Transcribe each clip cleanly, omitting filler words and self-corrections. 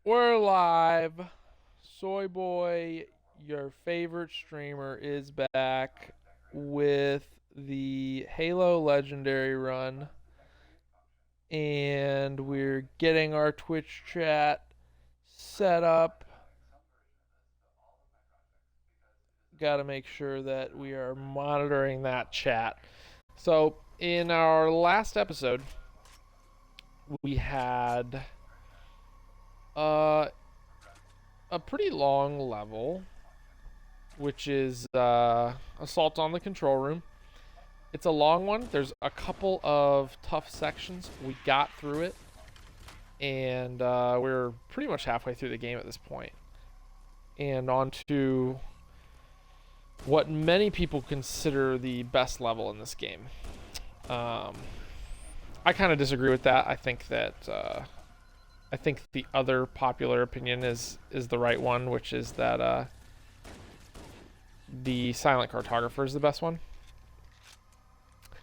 We're live. Soy Boy, your favorite streamer, is back with the Halo Legendary run. And we're getting our Twitch chat set up. Got to make sure that we are monitoring that chat. So, in our last episode, we had uh, a pretty long level, which is Assault on the Control Room. It's a long one. There's a couple of tough sections. We got through it, and we're pretty much halfway through the game at this point. And on to what many people consider the best level in this game. I kind of disagree with that. I think the other popular opinion is the right one, which is that the Silent Cartographer is the best one.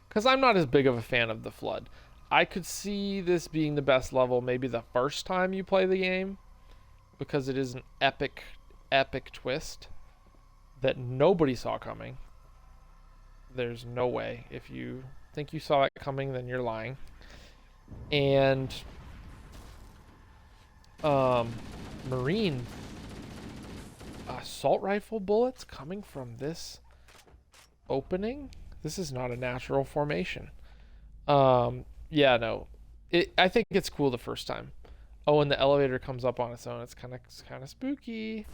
Because I'm not as big of a fan of the Flood. I could see this being the best level maybe the first time you play the game, because it is an epic twist that nobody saw coming. There's no way. If you think you saw it coming, then you're lying. And Marine assault rifle bullets coming from this opening. This is not a natural formation. Yeah, no. I think it's cool the first time. Oh, and the elevator comes up on its own. It's kind of spooky.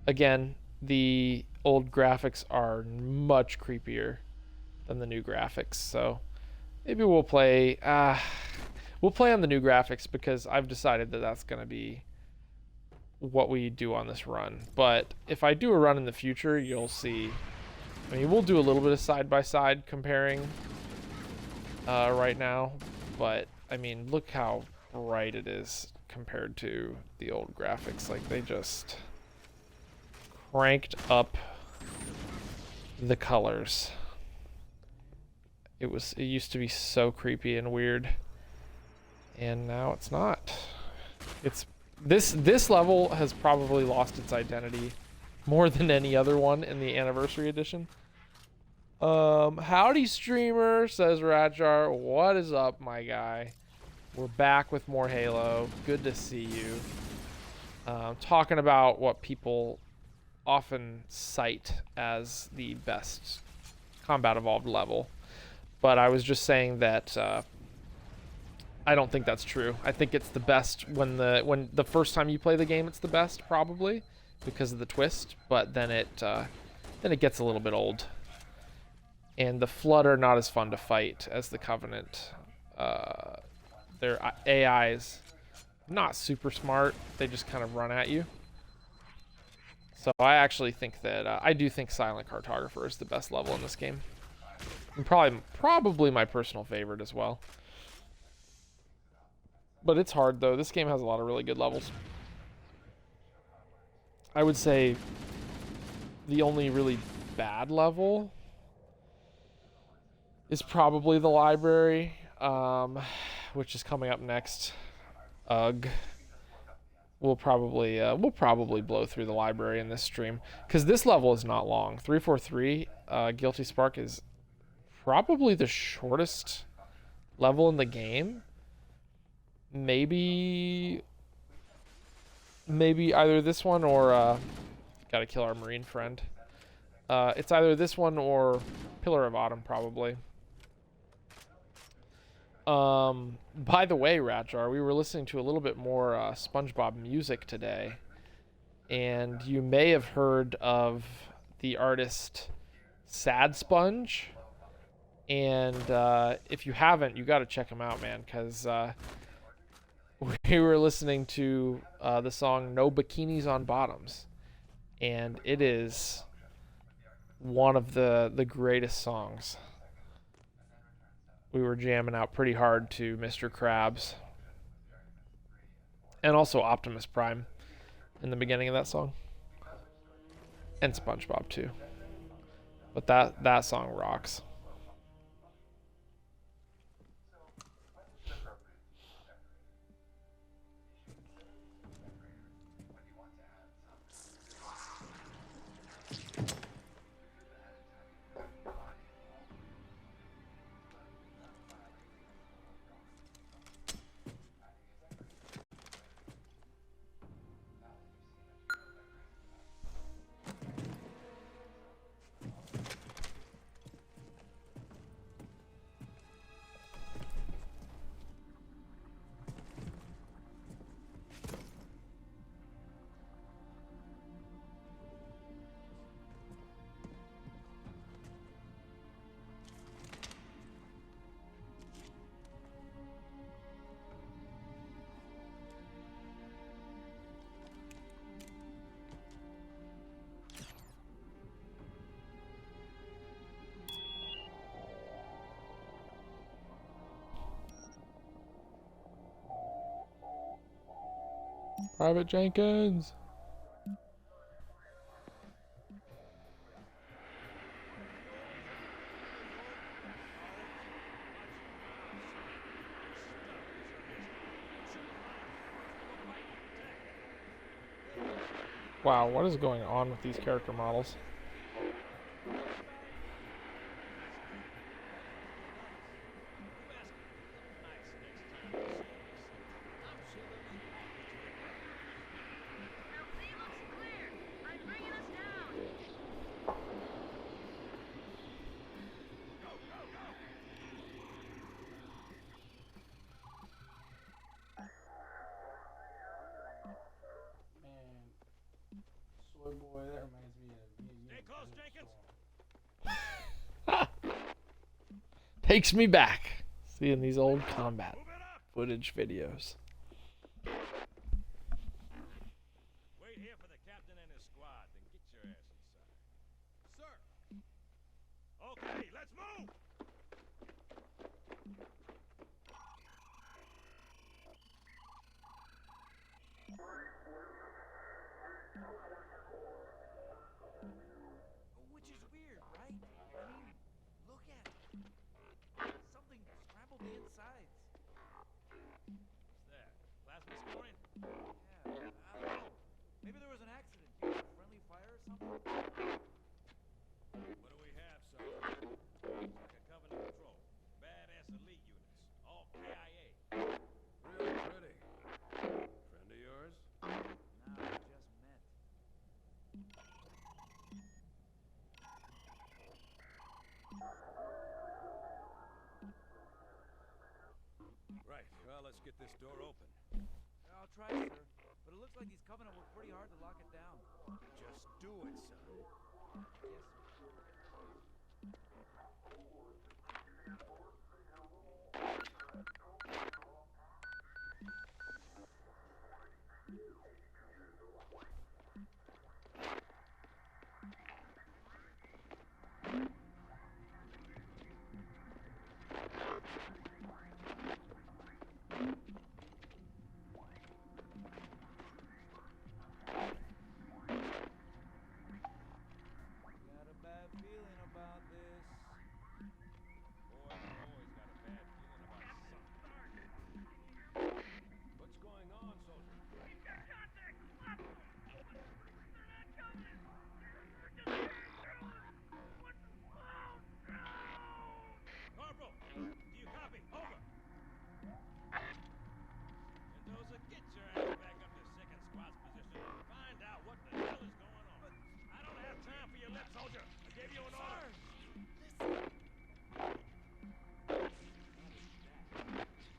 Again, the old graphics are much creepier than the new graphics. So maybe we'll play on the new graphics, because I've decided that that's going to be what we do on this run. But if I do a run in the future, you'll see. I mean, we'll do a little bit of side-by-side comparing right now. But, I mean, look how bright it is compared to the old graphics. Like, they just cranked up the colors. It used to be so creepy and weird, and now it's not. This level has probably lost its identity more than any other one in the anniversary edition. Howdy streamer, says Radjar. What is up, my guy? We're back with more Halo. Good to see you. Talking about what people often cite as the best Combat Evolved level. But I was just saying that I don't think that's true. I think it's the best when the first time you play the game, it's the best, probably, because of the twist. But then it gets a little bit old, and the Flood are not as fun to fight as the Covenant. Their AI is not super smart. They just kind of run at you. So I actually think that I do think Silent Cartographer is the best level in this game, and probably my personal favorite as well. But it's hard, though. This game has a lot of really good levels. I would say the only really bad level is probably the library, which is coming up next. Ugh. We'll probably blow through the library in this stream, because this level is not long. 343 Guilty Spark is probably the shortest level in the game. Maybe either this one or gotta kill our Marine friend. It's either this one or Pillar of Autumn, probably. By the way, Ratjar, we were listening to a little bit more SpongeBob music today, and you may have heard of the artist Sad Sponge. And if you haven't, you got to check him out, man, because we were listening to the song No Bikinis on Bottoms, and it is one of the greatest songs. We were jamming out pretty hard to Mr. Krabs, and also Optimus Prime in the beginning of that song, and SpongeBob too. But that song rocks. Private Jenkins. Wow, what is going on with these character models? Soy boy, that reminds me of me. Stay close, Jenkins. Takes me back. Seeing these old combat footage videos. Wait here for the captain and his squad, then get your ass inside. Sir! Okay, let's move! Which is weird, right? I mean, look at it. Something scrambled the insides. What's that? Plasma scoring? Yeah, I don't know. Maybe there was an accident here, friendly fire or something? What do we have, Sergeant? Looks like a Covenant patrol. Badass elite units. All KIA. Real pretty. Friend of yours? Nah, just met. Right, well, let's get this door open. I'll try, sir. But it looks like these Covenant worked pretty hard to lock it down. Just do it, son. Yes, sir. Got a bad feeling about this. Boy, I've always got a bad feeling about something. What's going on, soldier? Corporal, do you copy? Over. Mendoza, get your ass back up to second squad's position and find out what the hell is going on. I don't have time for your lip, soldier. I gave you an order.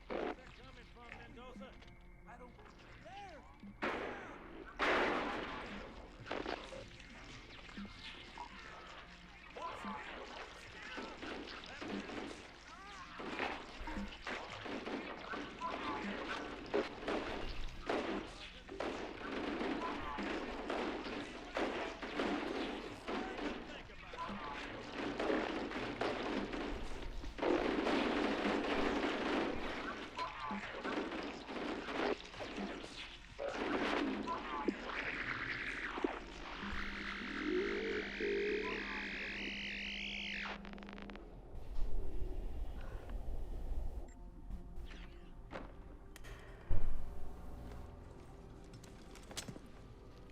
Where's that coming from, Mendoza? I don't... There!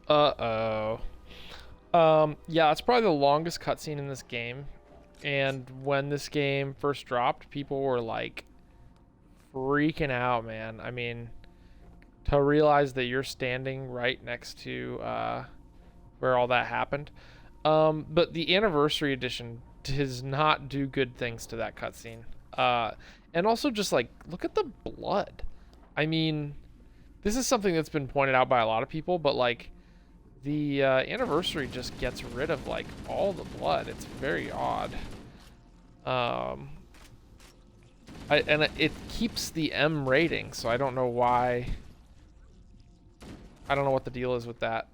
Uh-oh. Yeah, it's probably the longest cutscene in this game. And when this game first dropped, people were like freaking out, man. I mean, to realize that you're standing right next to where all that happened. But the anniversary edition does not do good things to that cutscene. And also just like, look at the blood. I mean, this is something that's been pointed out by a lot of people, but like, the anniversary just gets rid of like all the blood. It's very odd. And it keeps the M rating, so I don't know why. I don't know what the deal is with that.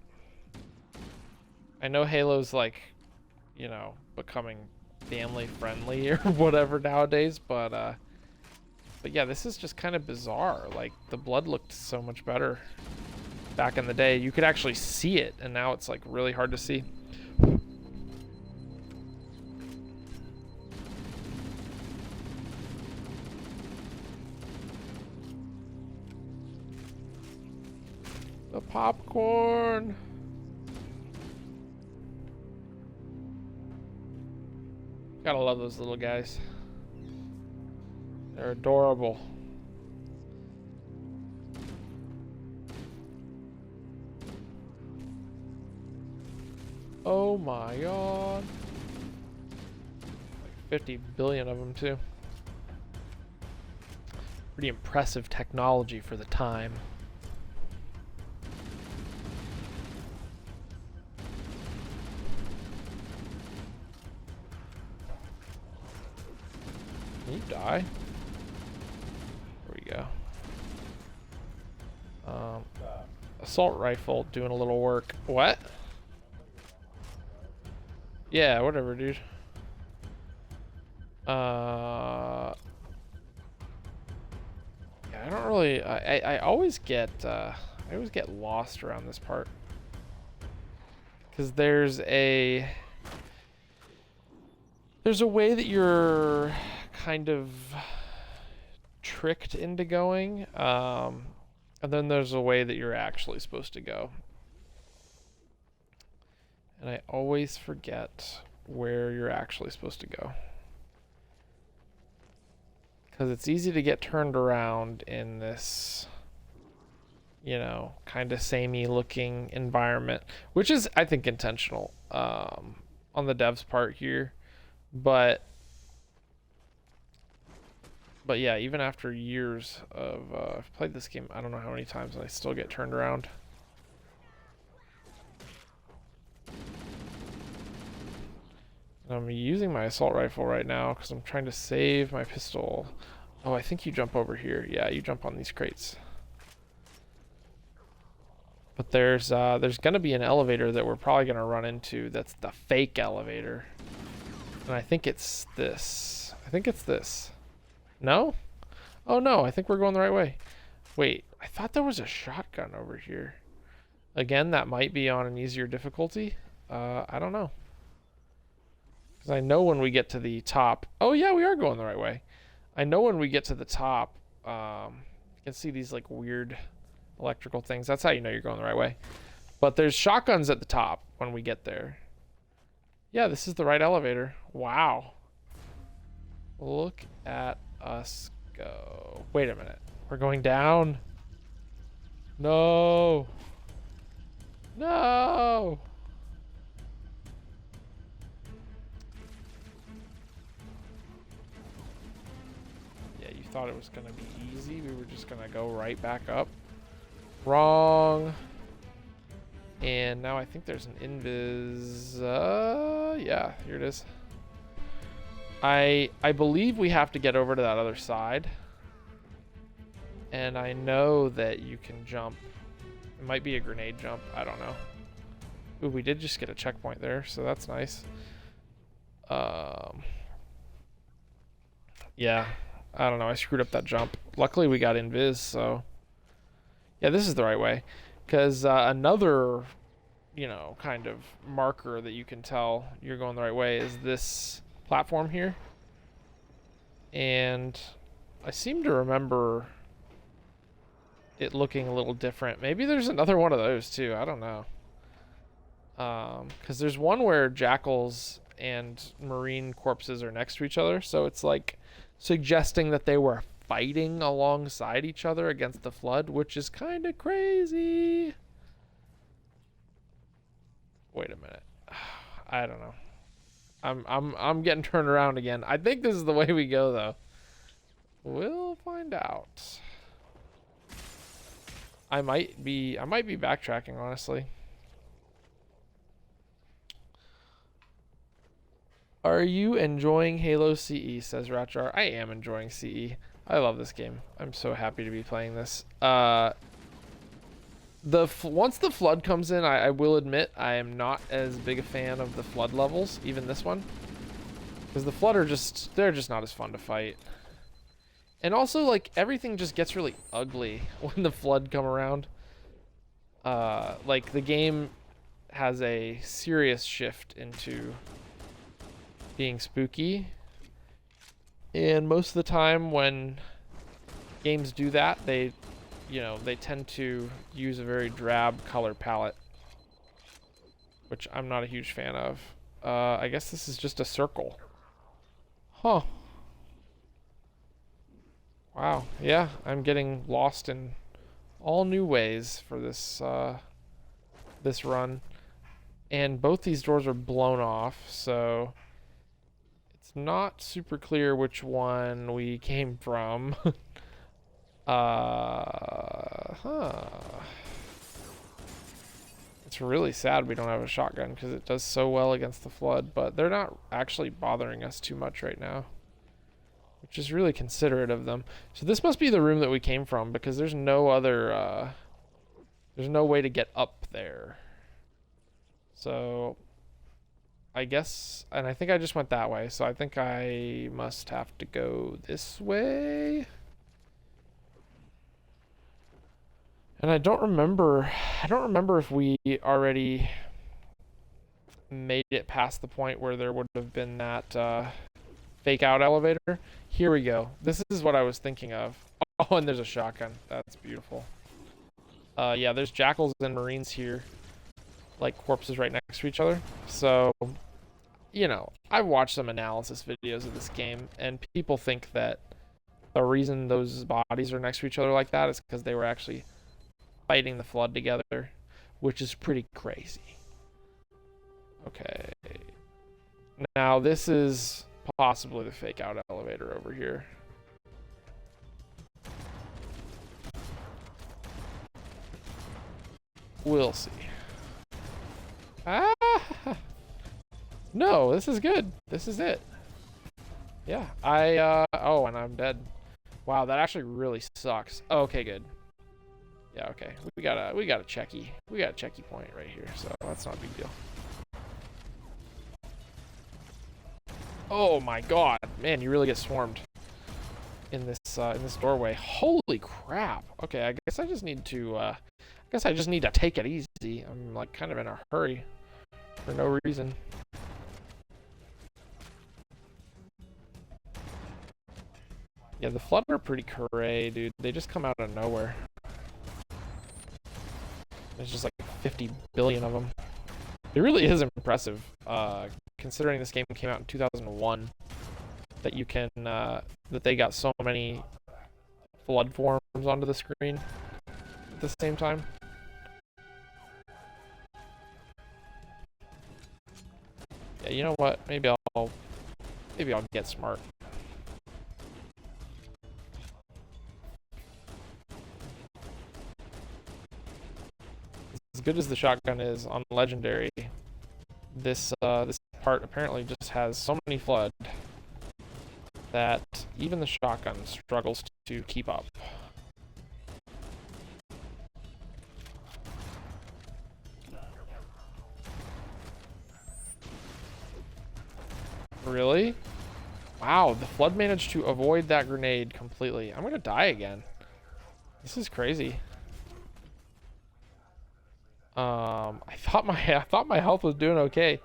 I know Halo's like, you know, becoming family friendly or whatever nowadays, but yeah, this is just kind of bizarre. Like the blood looked so much better back in the day, you could actually see it, and now it's like really hard to see. The popcorn. Gotta love those little guys. They're adorable. Oh my god. Like 50 billion of them too. Pretty impressive technology for the time. Can you die? There we go. Assault rifle doing a little work. What? Yeah, whatever, dude. Yeah, I don't really. I always get lost around this part because there's a way that you're kind of tricked into going, and then there's a way that you're actually supposed to go. And I always forget where you're actually supposed to go. Because it's easy to get turned around in this, you know, kind of samey looking environment. Which is, I think, intentional on the devs' part here. But yeah, even after years of... I've played this game I don't know how many times and I still get turned around. I'm using my assault rifle right now because I'm trying to save my pistol. Oh, I think you jump over here. Yeah, you jump on these crates. But there's gonna be an elevator that we're probably gonna run into. That's the fake elevator, and I think it's this. I think it's this. No? Oh no, I think we're going the right way. Wait, I thought there was a shotgun over here. Again, that might be on an easier difficulty. I don't know. Because I know when we get to the top... Oh yeah, we are going the right way. I know when we get to the top, you can see these like weird electrical things. That's how you know you're going the right way. But there's shotguns at the top when we get there. Yeah, this is the right elevator. Wow. Look at us go. Wait a minute. We're going down. No. No. Thought it was gonna be easy. We were just gonna go right back up. Wrong. And now I think there's an invis. Yeah, here it is. I believe we have to get over to that other side. And I know that you can jump. It might be a grenade jump. I don't know. Ooh, we did just get a checkpoint there, so that's nice. Yeah. I don't know, I screwed up that jump. Luckily we got invis, so... Yeah, this is the right way. Because another, you know, kind of marker that you can tell you're going the right way is this platform here. And I seem to remember it looking a little different. Maybe there's another one of those too, I don't know. Because there's one where jackals and marine corpses are next to each other, so it's like... suggesting that they were fighting alongside each other against the flood, which is kind of crazy. Wait a minute. I don't know. I'm getting turned around again. I think this is the way we go though. We'll find out. I might be backtracking, honestly. Are you enjoying Halo CE, says Ratjar. I am enjoying CE. I love this game. I'm so happy to be playing this. Once the flood comes in, I will admit I am not as big a fan of the flood levels, even this one. Because the flood they're just not as fun to fight. And also, like, everything just gets really ugly when the flood come around. like the game has a serious shift into being spooky. And most of the time when games do that, they tend to use a very drab color palette, which I'm not a huge fan of. I guess this is just a circle. Huh. Wow. Yeah, I'm getting lost in all new ways for this this run. And both these doors are blown off, so it's not super clear which one we came from. Huh. It's really sad we don't have a shotgun because it does so well against the flood, but they're not actually bothering us too much right now, which is really considerate of them. So this must be the room that we came from because there's no other, there's no way to get up there. So I guess, and I think I just went that way, so I think I must have to go this way. And I don't remember if we already made it past the point where there would have been that fake out elevator. Here we go. This is what I was thinking of. Oh, and there's a shotgun. That's beautiful. Yeah, there's jackals and marines here, like corpses right next to each other. So, I've watched some analysis videos of this game, and people think that the reason those bodies are next to each other like that is because they were actually fighting the flood together, which is pretty crazy. Okay. Now this is possibly the fake out elevator over here. We'll see. Ah! No, this is good. This is it. Yeah, oh, and I'm dead. Wow, that actually really sucks. Okay, good. Yeah, okay. We got a checky. We got a checky point right here, so that's not a big deal. Oh my god, man, you really get swarmed in this doorway. Holy crap. Okay, I guess I just need to take it easy. I'm like kind of in a hurry for no reason. Yeah, the flood are pretty cray, dude. They just come out of nowhere. There's just like 50 billion of them. It really is impressive, considering this game came out in 2001, that you can, that they got so many flood forms onto the screen at the same time. Yeah, you know what? Maybe I'll get smart. As good as the shotgun is on Legendary, this part apparently just has so many flood that even the shotgun struggles to keep up. Really? Wow, the flood managed to avoid that grenade completely. I'm gonna die again. This is crazy. I thought my health was doing okay.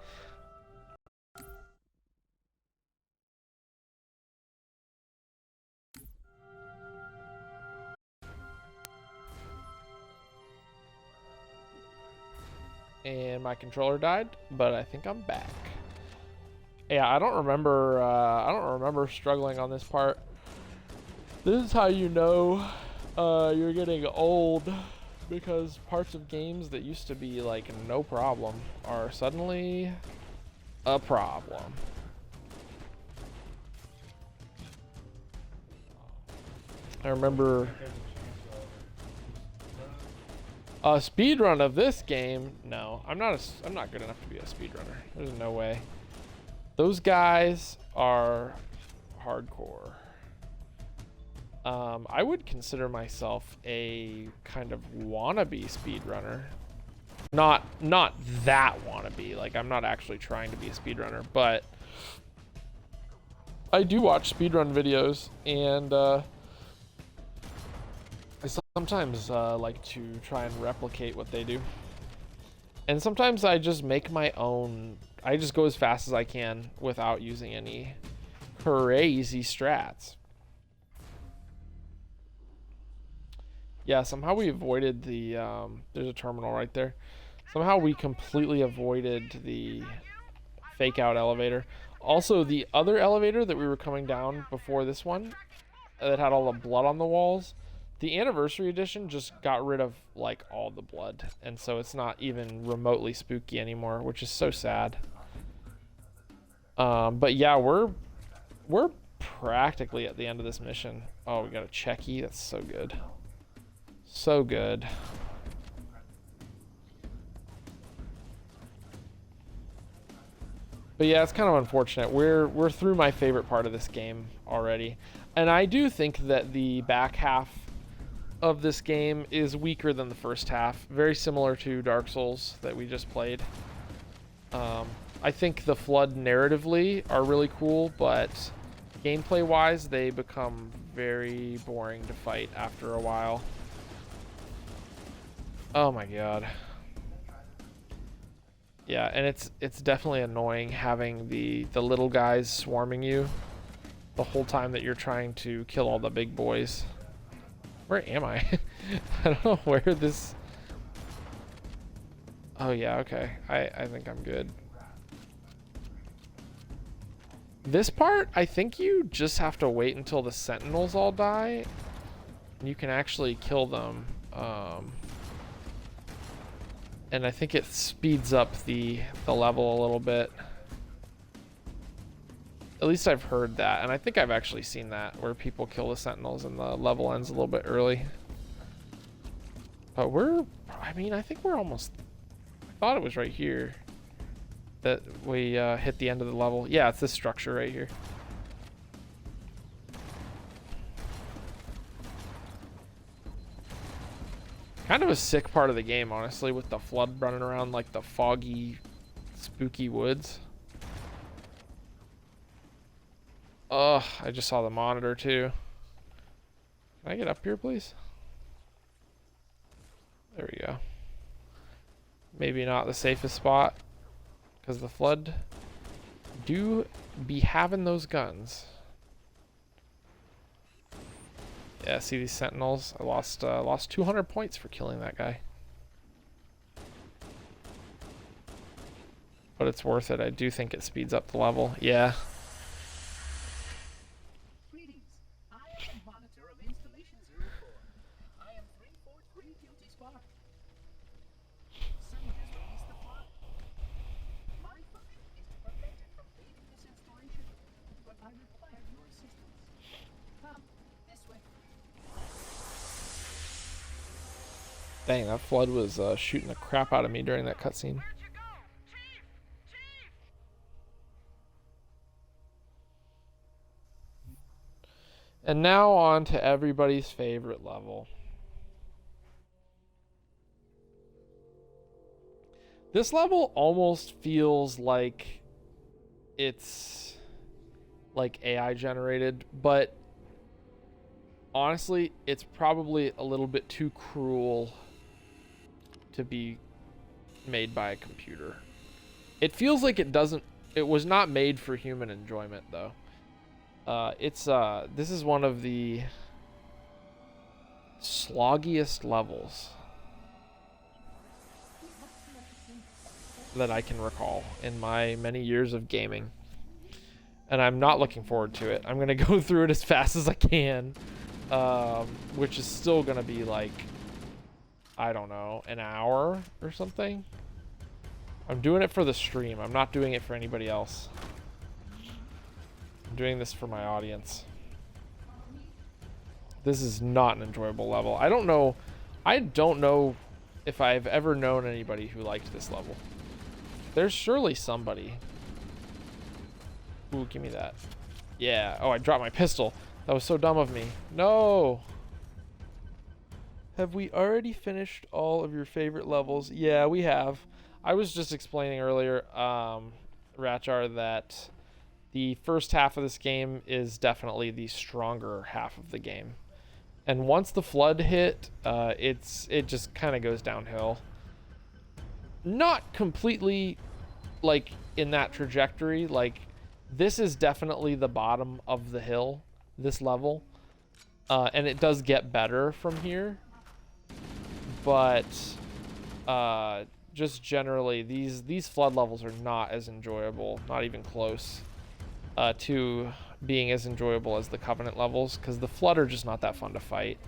And my controller died, but I think I'm back. Yeah, I don't remember struggling on this part. This is how you know you're getting old, because parts of games that used to be like no problem are suddenly a problem. I remember a speed run of this game. No, I'm not good enough to be a speedrunner. There's no way. Those guys are hardcore. I would consider myself a kind of wannabe speedrunner. Not that wannabe. Like, I'm not actually trying to be a speedrunner, but I do watch speedrun videos, and I sometimes like to try and replicate what they do. And sometimes I just make my own. I just go as fast as I can without using any crazy strats. Yeah, somehow we avoided the, there's a terminal right there. Somehow we completely avoided the fake out elevator. Also, the other elevator that we were coming down before this one, that had all the blood on the walls, the anniversary edition just got rid of like all the blood. And so it's not even remotely spooky anymore, which is so sad. But yeah, we're practically at the end of this mission. Oh, we got a checky. That's so good. So good. But yeah, it's kind of unfortunate. We're through my favorite part of this game already. And I do think that the back half of this game is weaker than the first half. Very similar to Dark Souls that we just played. I think the Flood narratively are really cool, but gameplay wise they become very boring to fight after a while. Oh my god. Yeah, and it's definitely annoying having the little guys swarming you the whole time that you're trying to kill all the big boys. Where am I? I don't know where this... Oh yeah, okay. I think I'm good. This part, I think you just have to wait until the sentinels all die. And you can actually kill them. And I think it speeds up the level a little bit. At least I've heard that, and I think I've actually seen that, where people kill the sentinels and the level ends a little bit early. But I think we're almost... I thought it was right here that we hit the end of the level. Yeah, it's this structure right here. Kind of a sick part of the game, honestly, with the Flood running around like the foggy, spooky woods. Ugh, I just saw the monitor too. Can I get up here, please? There we go. Maybe not the safest spot, because the Flood do be having those guns. Yeah, see these sentinels? I lost 200 points for killing that guy. But it's worth it. I do think it speeds up the level. Yeah. Greetings. I am monitor of installation 04. I am 343 Guilty Spark. Sun has released the plot. My function is to prevent it from leaving this installation, but I require your assistance. Come, this way. Dang, that Flood was shooting the crap out of me during that cutscene. Where'd you go? Chief! Chief! And now on to everybody's favorite level. This level almost feels like it's like AI generated, but honestly, it's probably a little bit too cruel to be made by a computer. It feels like it was not made for human enjoyment though. This is one of the sloggiest levels that I can recall in my many years of gaming. And I'm not looking forward to it. I'm going to go through it as fast as I can, which is still going to be like, I don't know, an hour or something. I'm doing it for the stream. I'm not doing it for anybody else. I'm doing this for my audience. This is not an enjoyable level. I don't know if I've ever known anybody who liked this level. There's surely somebody. Ooh, give me that. Yeah. Oh, I dropped my pistol. That was so dumb of me. No. Have we already finished all of your favorite levels? Yeah, we have. I was just explaining earlier, Ratchar, that the first half of this game is definitely the stronger half of the game. And once the flood hit, it just kind of goes downhill. Not completely like in that trajectory. Like this is definitely the bottom of the hill, this level. And it does get better from here. But just generally, these flood levels are not as enjoyable, not even close to being as enjoyable as the Covenant levels, because the flood are just not that fun to fight.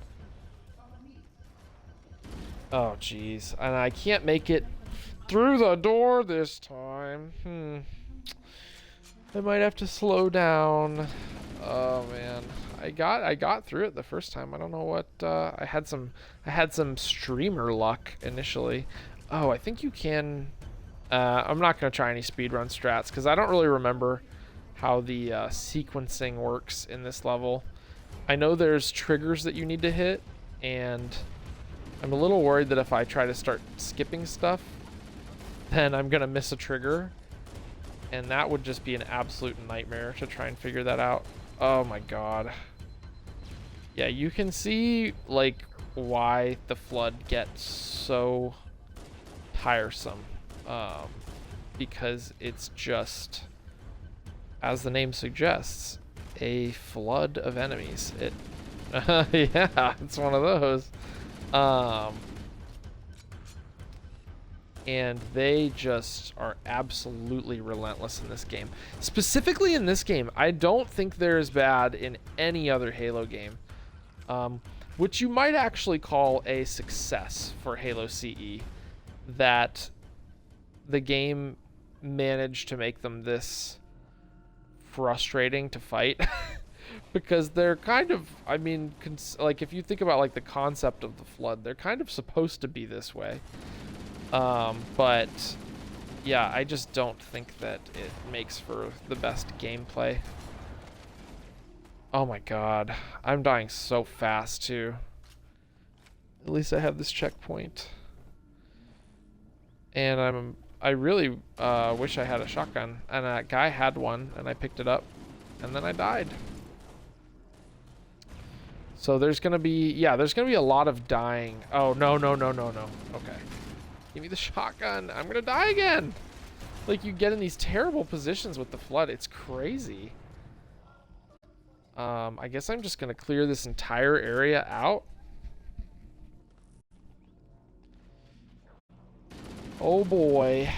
Oh, jeez. And I can't make it through the door this time. I might have to slow down. Oh, man. I got through it the first time. I don't know what I had some streamer luck initially. Oh, I think you can I'm not going to try any speedrun strats because I don't really remember how the sequencing works in this level. I know there's triggers that you need to hit, and I'm a little worried that if I try to start skipping stuff, then I'm going to miss a trigger, and that would just be an absolute nightmare to try and figure that out. Oh my god. Yeah, you can see like why the flood gets so tiresome, because it's just, as the name suggests, a flood of enemies. Yeah, it's one of those. And they just are absolutely relentless in this game. Specifically in this game, I don't think they're as bad in any other Halo game, which you might actually call a success for Halo CE, that the game managed to make them this frustrating to fight. Because they're kind of, I mean, like if you think about like the concept of the flood, they're kind of supposed to be this way. But yeah, I just don't think that it makes for the best gameplay. Oh my god, I'm dying so fast too. At least I have this checkpoint. And I really wish I had a shotgun, and that guy had one, and I picked it up, and then I died. So there's gonna be, yeah, there's gonna be a lot of dying. Oh, no. Okay. Give me the shotgun. I'm gonna die again. Like, you get in these terrible positions with the flood. It's crazy. I guess I'm just gonna clear this entire area out. Oh boy.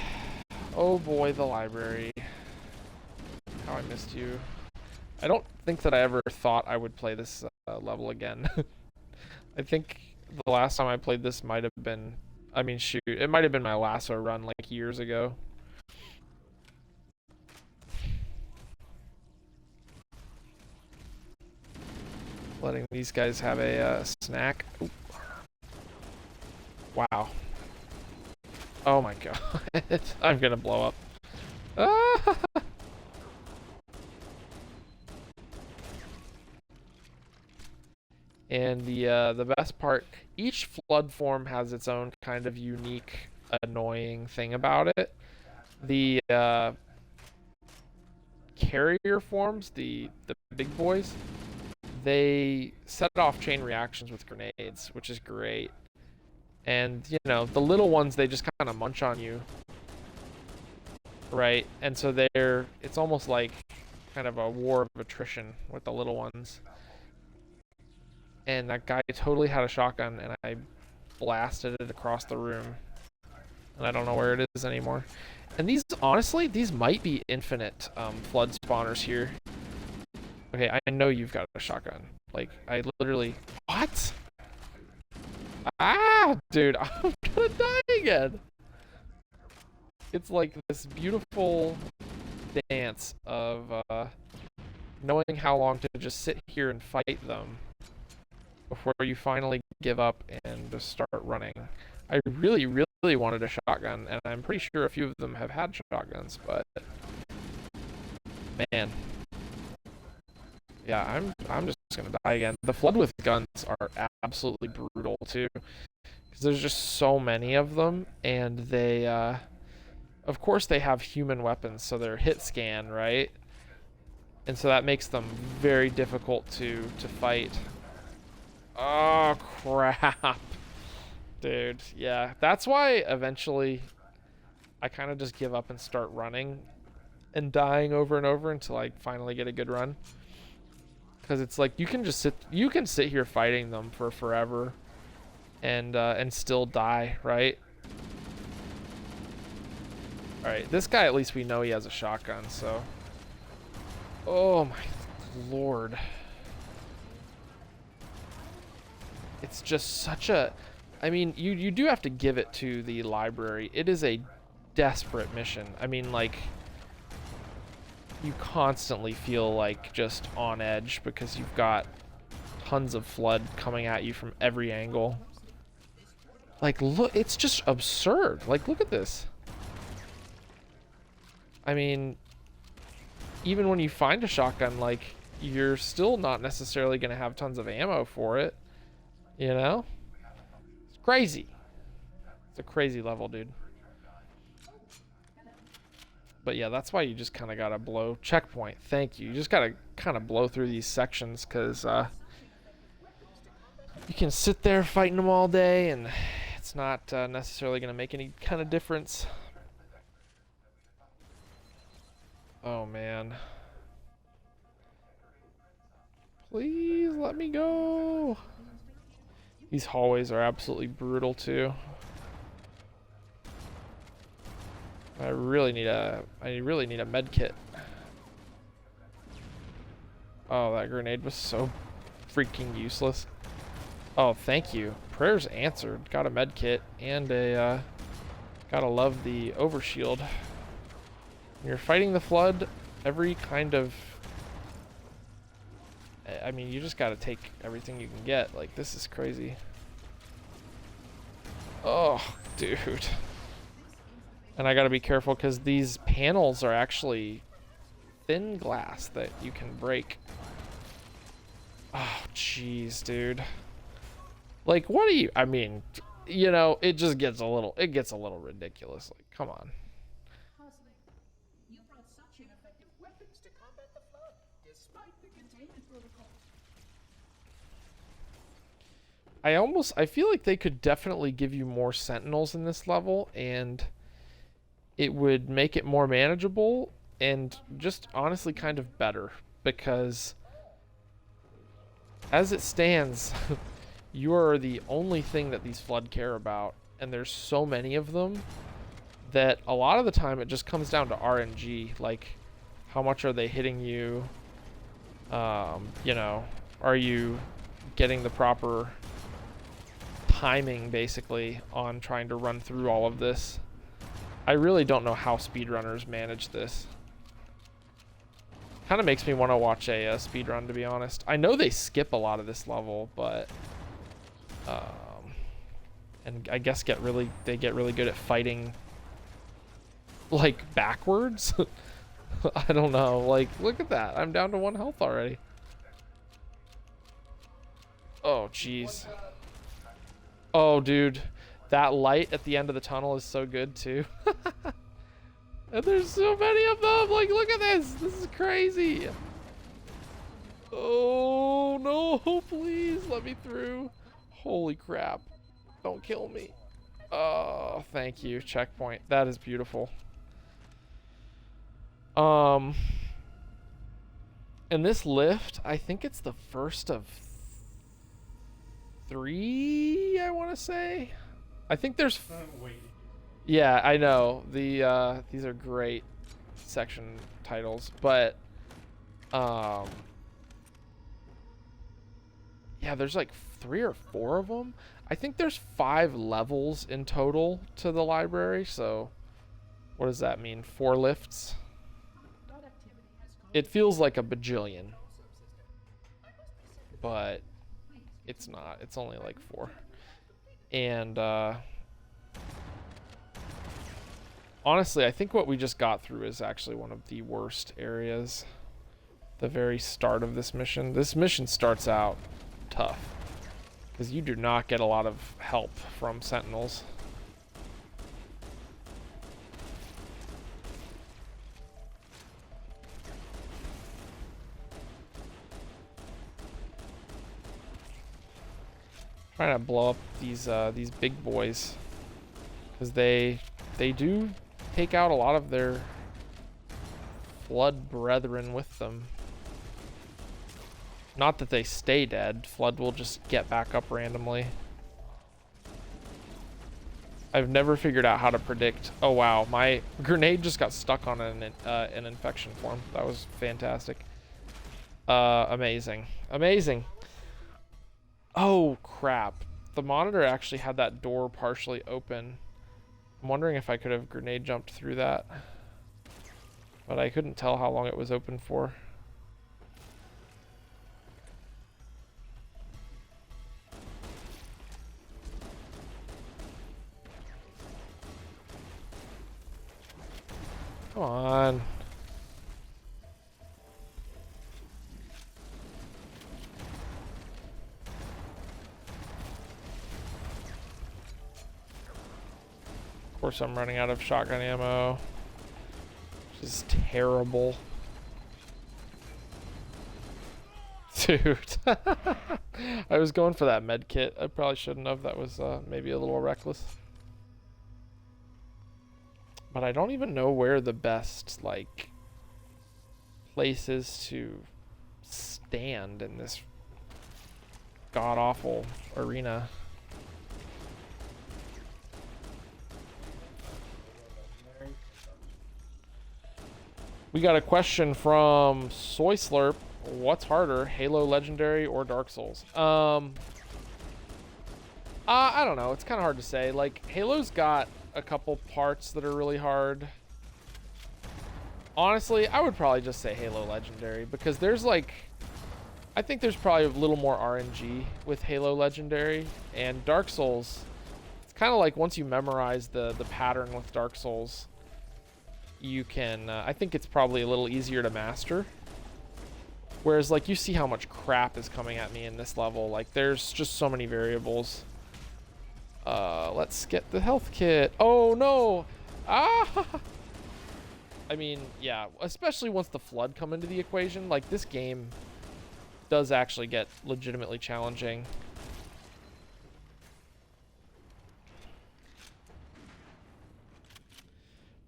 Oh boy, the library. How I missed you. I don't think that I ever thought I would play this level again. I think the last time I played this might have been, I mean, shoot, it might have been my lasso run like years ago. Letting these guys have a snack. Oop. Wow. Oh my god. I'm gonna blow up. Ah! And the best part, each flood form has its own kind of unique, annoying thing about it. The carrier forms, the big boys, they set off chain reactions with grenades, which is great. And, you know, the little ones, they just kind of munch on you. Right? And so it's almost like kind of a war of attrition with the little ones. And that guy totally had a shotgun, and I blasted it across the room. And I don't know where it is anymore. And these, honestly, these might be infinite flood spawners here. Okay, I know you've got a shotgun. Like, I literally... What? Ah! Dude, I'm gonna die again! It's like this beautiful dance of knowing how long to just sit here and fight them before you finally give up and just start running. I really, really wanted a shotgun, and I'm pretty sure a few of them have had shotguns, but man, yeah, I'm just gonna die again. The flood with guns are absolutely brutal too, because there's just so many of them, and they, of course, they have human weapons, so they're hit scan, right? And so that makes them very difficult to fight. Oh, crap. Dude, yeah. That's why eventually I kind of just give up and start running and dying over and over until I finally get a good run. Because it's like you can sit here fighting them for forever and still die, right? All right, this guy, at least we know he has a shotgun, so. Oh my lord. It's just such a, I mean, you do have to give it to the library. It is a desperate mission. I mean, like, you constantly feel like just on edge because you've got tons of flood coming at you from every angle. Like, look, it's just absurd. Like, look at this. I mean, even when you find a shotgun, like, you're still not necessarily going to have tons of ammo for it. You know? It's crazy. It's a crazy level, dude. But yeah, that's why you just kind of got to blow. Checkpoint. Thank you. You just got to kind of blow through these sections because you can sit there fighting them all day and it's not necessarily going to make any kind of difference. Oh, man. Please let me go. These hallways are absolutely brutal, too. I really need a med kit. Oh, that grenade was so freaking useless. Oh, thank you. Prayers answered. Got a med kit and a gotta love the overshield. When you're fighting the flood, every kind of, I mean, you just gotta take everything you can get. Like, this is crazy. Oh, dude. And I gotta be careful because these panels are actually thin glass that you can break. Oh, jeez, dude. Like, what do you, I mean, you know, it just gets a little ridiculous. Like, come on. Puzzling. You brought such ineffective weapons to combat the flood, despite the containment protocols. I feel like they could definitely give you more sentinels in this level, and it would make it more manageable and just honestly kind of better, because as it stands, you are the only thing that these flood care about, and there's so many of them that a lot of the time it just comes down to RNG. Like, how much are they hitting you? You know, are you getting the proper timing basically on trying to run through all of this? I really don't know how speedrunners manage this. Kind of makes me want to watch a speedrun, to be honest. I know they skip a lot of this level, but and I guess they get really good at fighting like backwards. I don't know. Like, look at that. I'm down to 1 health already. Oh, jeez. Oh, dude. That light at the end of the tunnel is so good, too. And there's so many of them. Like, look at this. This is crazy. Oh, no. Please let me through. Holy crap. Don't kill me. Oh, thank you. Checkpoint. That is beautiful. And this lift, I think it's the first of 3, I want to say. I think there's... Yeah, I know. These are great section titles, but yeah, there's like 3 or 4 of them. I think there's 5 levels in total to the library, so what does that mean? 4 lifts? It feels like a bajillion, but it's not. It's only like 4. And honestly, I think what we just got through is actually one of the worst areas. The very start of this mission. This mission starts out tough because you do not get a lot of help from sentinels. Trying to blow up these big boys, because they do take out a lot of their Flood brethren with them. Not that they stay dead. Flood will just get back up randomly. I've never figured out how to predict. Oh wow, my grenade just got stuck on an infection form. That was fantastic. Amazing. Amazing. Oh crap. The monitor actually had that door partially open. I'm wondering if I could have grenade jumped through that. But I couldn't tell how long it was open for. Come on. Of course I'm running out of shotgun ammo, which is terrible. Dude. I was going for that med kit. I probably shouldn't have. That was maybe a little reckless. But I don't even know where the best, like, place is to stand in this god-awful arena. We got a question from Soy Slurp. What's harder, Halo Legendary or Dark Souls? I don't know. It's kind of hard to say. Like, Halo's got a couple parts that are really hard. Honestly, I would probably just say Halo Legendary, because there's like, I think there's probably a little more RNG with Halo Legendary. And Dark Souls, it's kind of like once you memorize the pattern with Dark Souls, you can, I think it's probably a little easier to master. Whereas, like, you see how much crap is coming at me in this level. Like, there's just so many variables. Let's get the health kit. Oh, no. Ah! I mean, yeah, especially once the Flood come into the equation. Like, this game does actually get legitimately challenging.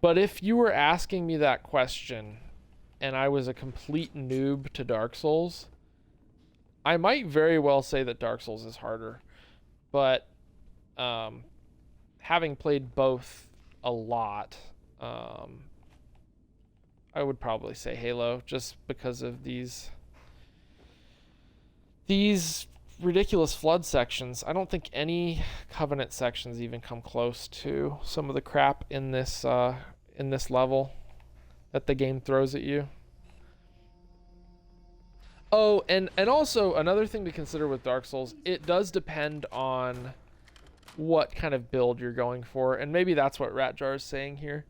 But if you were asking me that question and I was a complete noob to Dark Souls, I might very well say that Dark Souls is harder. But having played both a lot, I would probably say Halo, just because of these ridiculous Flood sections. I don't think any Covenant sections even come close to some of the crap in this level that the game throws at you. Oh, and also another thing to consider with Dark Souls, it does depend on what kind of build you're going for, and maybe that's what Ratjar is saying here.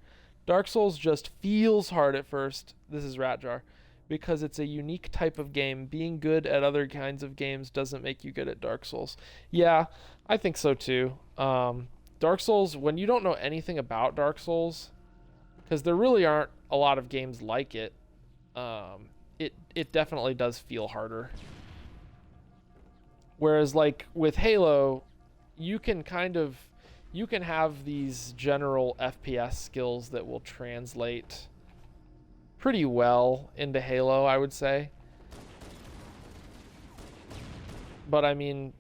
Dark Souls just feels hard at first. This is Ratjar. Because it's a unique type of game. Being good at other kinds of games doesn't make you good at Dark Souls. Yeah, I think so too. Dark Souls, when you don't know anything about Dark Souls, because there really aren't a lot of games like it, it definitely does feel harder. Whereas, like, with Halo, you can have these general FPS skills that will translate pretty well into Halo, I would say. But I mean,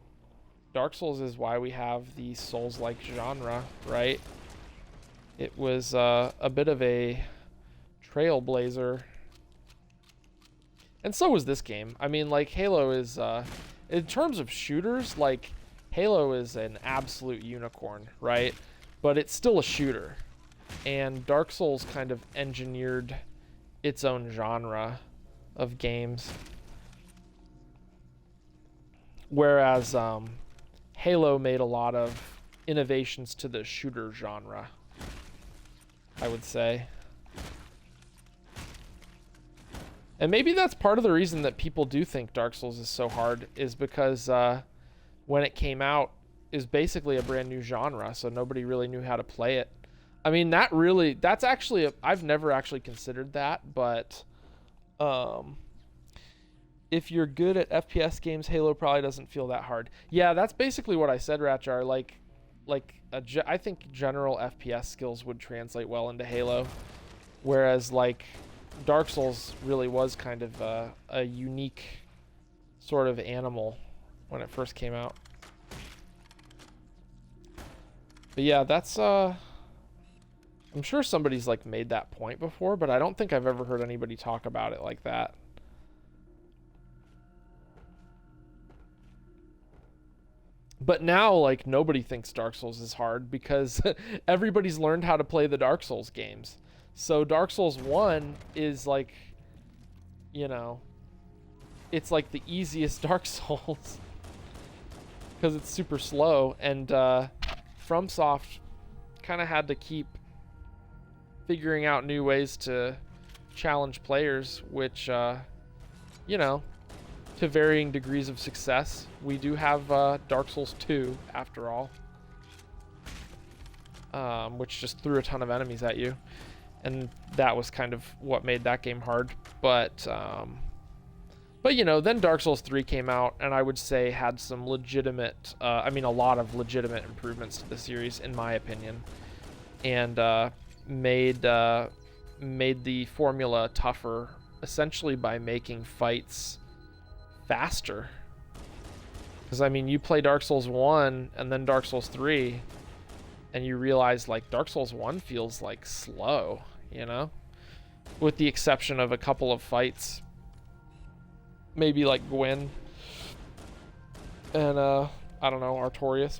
Dark Souls is why we have the Souls-like genre, right? It was a bit of a trailblazer. And so was this game. I mean, like, Halo is, in terms of shooters, like, Halo is an absolute unicorn, right? But it's still a shooter. And Dark Souls kind of engineered its own genre of games. Whereas Halo made a lot of innovations to the shooter genre, I would say. And maybe that's part of the reason that people do think Dark Souls is so hard, is because when it came out, is basically a brand new genre, so nobody really knew how to play it. I mean, that's actually, I've never actually considered that, but if you're good at FPS games, Halo probably doesn't feel that hard. Yeah, that's basically what I said, Ratjar. I think general FPS skills would translate well into Halo, whereas like Dark Souls really was kind of a unique sort of animal when it first came out. But yeah, that's I'm sure somebody's like made that point before, but I don't think I've ever heard anybody talk about it like that. But now, like, nobody thinks Dark Souls is hard because everybody's learned how to play the Dark Souls games. So Dark Souls 1 is like, you know, it's like the easiest Dark Souls because it's super slow, and FromSoft kind of had to keep figuring out new ways to challenge players, which, you know, to varying degrees of success. We do have Dark Souls 2, after all, which just threw a ton of enemies at you, and that was kind of what made that game hard. But you know, then Dark Souls 3 came out, and I would say had some legitimate, a lot of legitimate improvements to the series, in my opinion, and made the formula tougher, essentially by making fights faster. Because I mean, you play Dark Souls 1 and then Dark Souls 3, and you realize like Dark Souls 1 feels like slow, you know, with the exception of a couple of fights, maybe like Gwyn and I don't know, Artorias.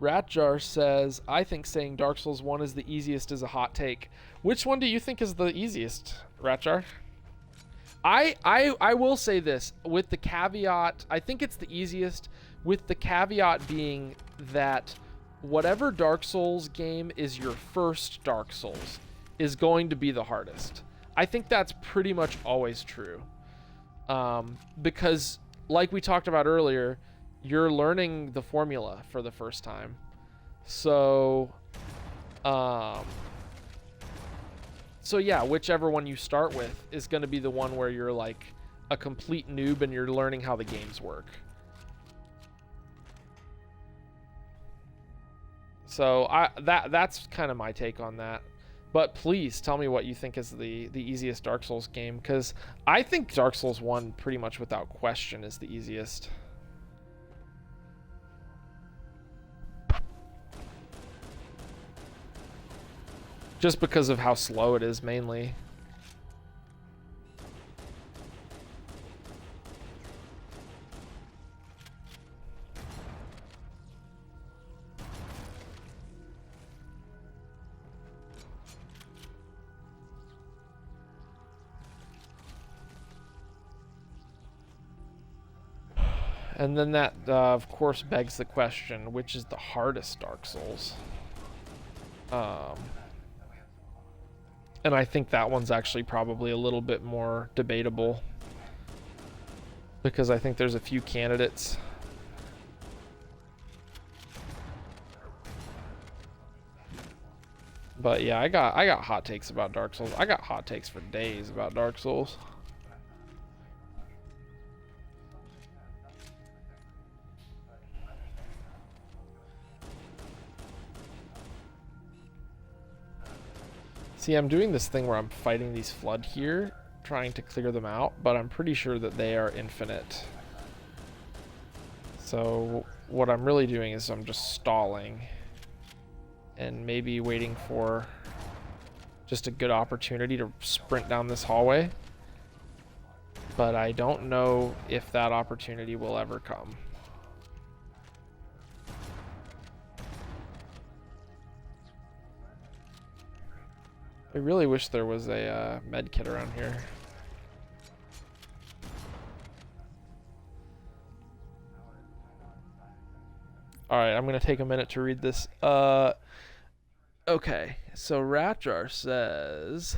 Ratjar says, I think saying Dark Souls 1 is the easiest is a hot take. Which one do you think is the easiest, Ratjar? I will say this, with the caveat, I think it's the easiest, with the caveat being that whatever Dark Souls game is your first Dark Souls is going to be the hardest. I think that's pretty much always true. Because, like we talked about earlier, you're learning the formula for the first time. So yeah, whichever one you start with is going to be the one where you're like a complete noob and you're learning how the games work. So that's kind of my take on that. But please tell me what you think is the easiest Dark Souls game, because I think Dark Souls 1 pretty much without question is the easiest. Just because of how slow it is, mainly. And then that, of course, begs the question, which is the hardest Dark Souls? And I think that one's actually probably a little bit more debatable, because I think there's a few candidates. But yeah, I got hot takes about Dark Souls. I got hot takes for days about Dark Souls. See, I'm doing this thing where I'm fighting these flood here, trying to clear them out, but I'm pretty sure that they are infinite. So what I'm really doing is I'm just stalling and maybe waiting for just a good opportunity to sprint down this hallway. But I don't know if that opportunity will ever come. I really wish there was a med kit around here. Alright, I'm going to take a minute to read this. Okay, so Ratjar says,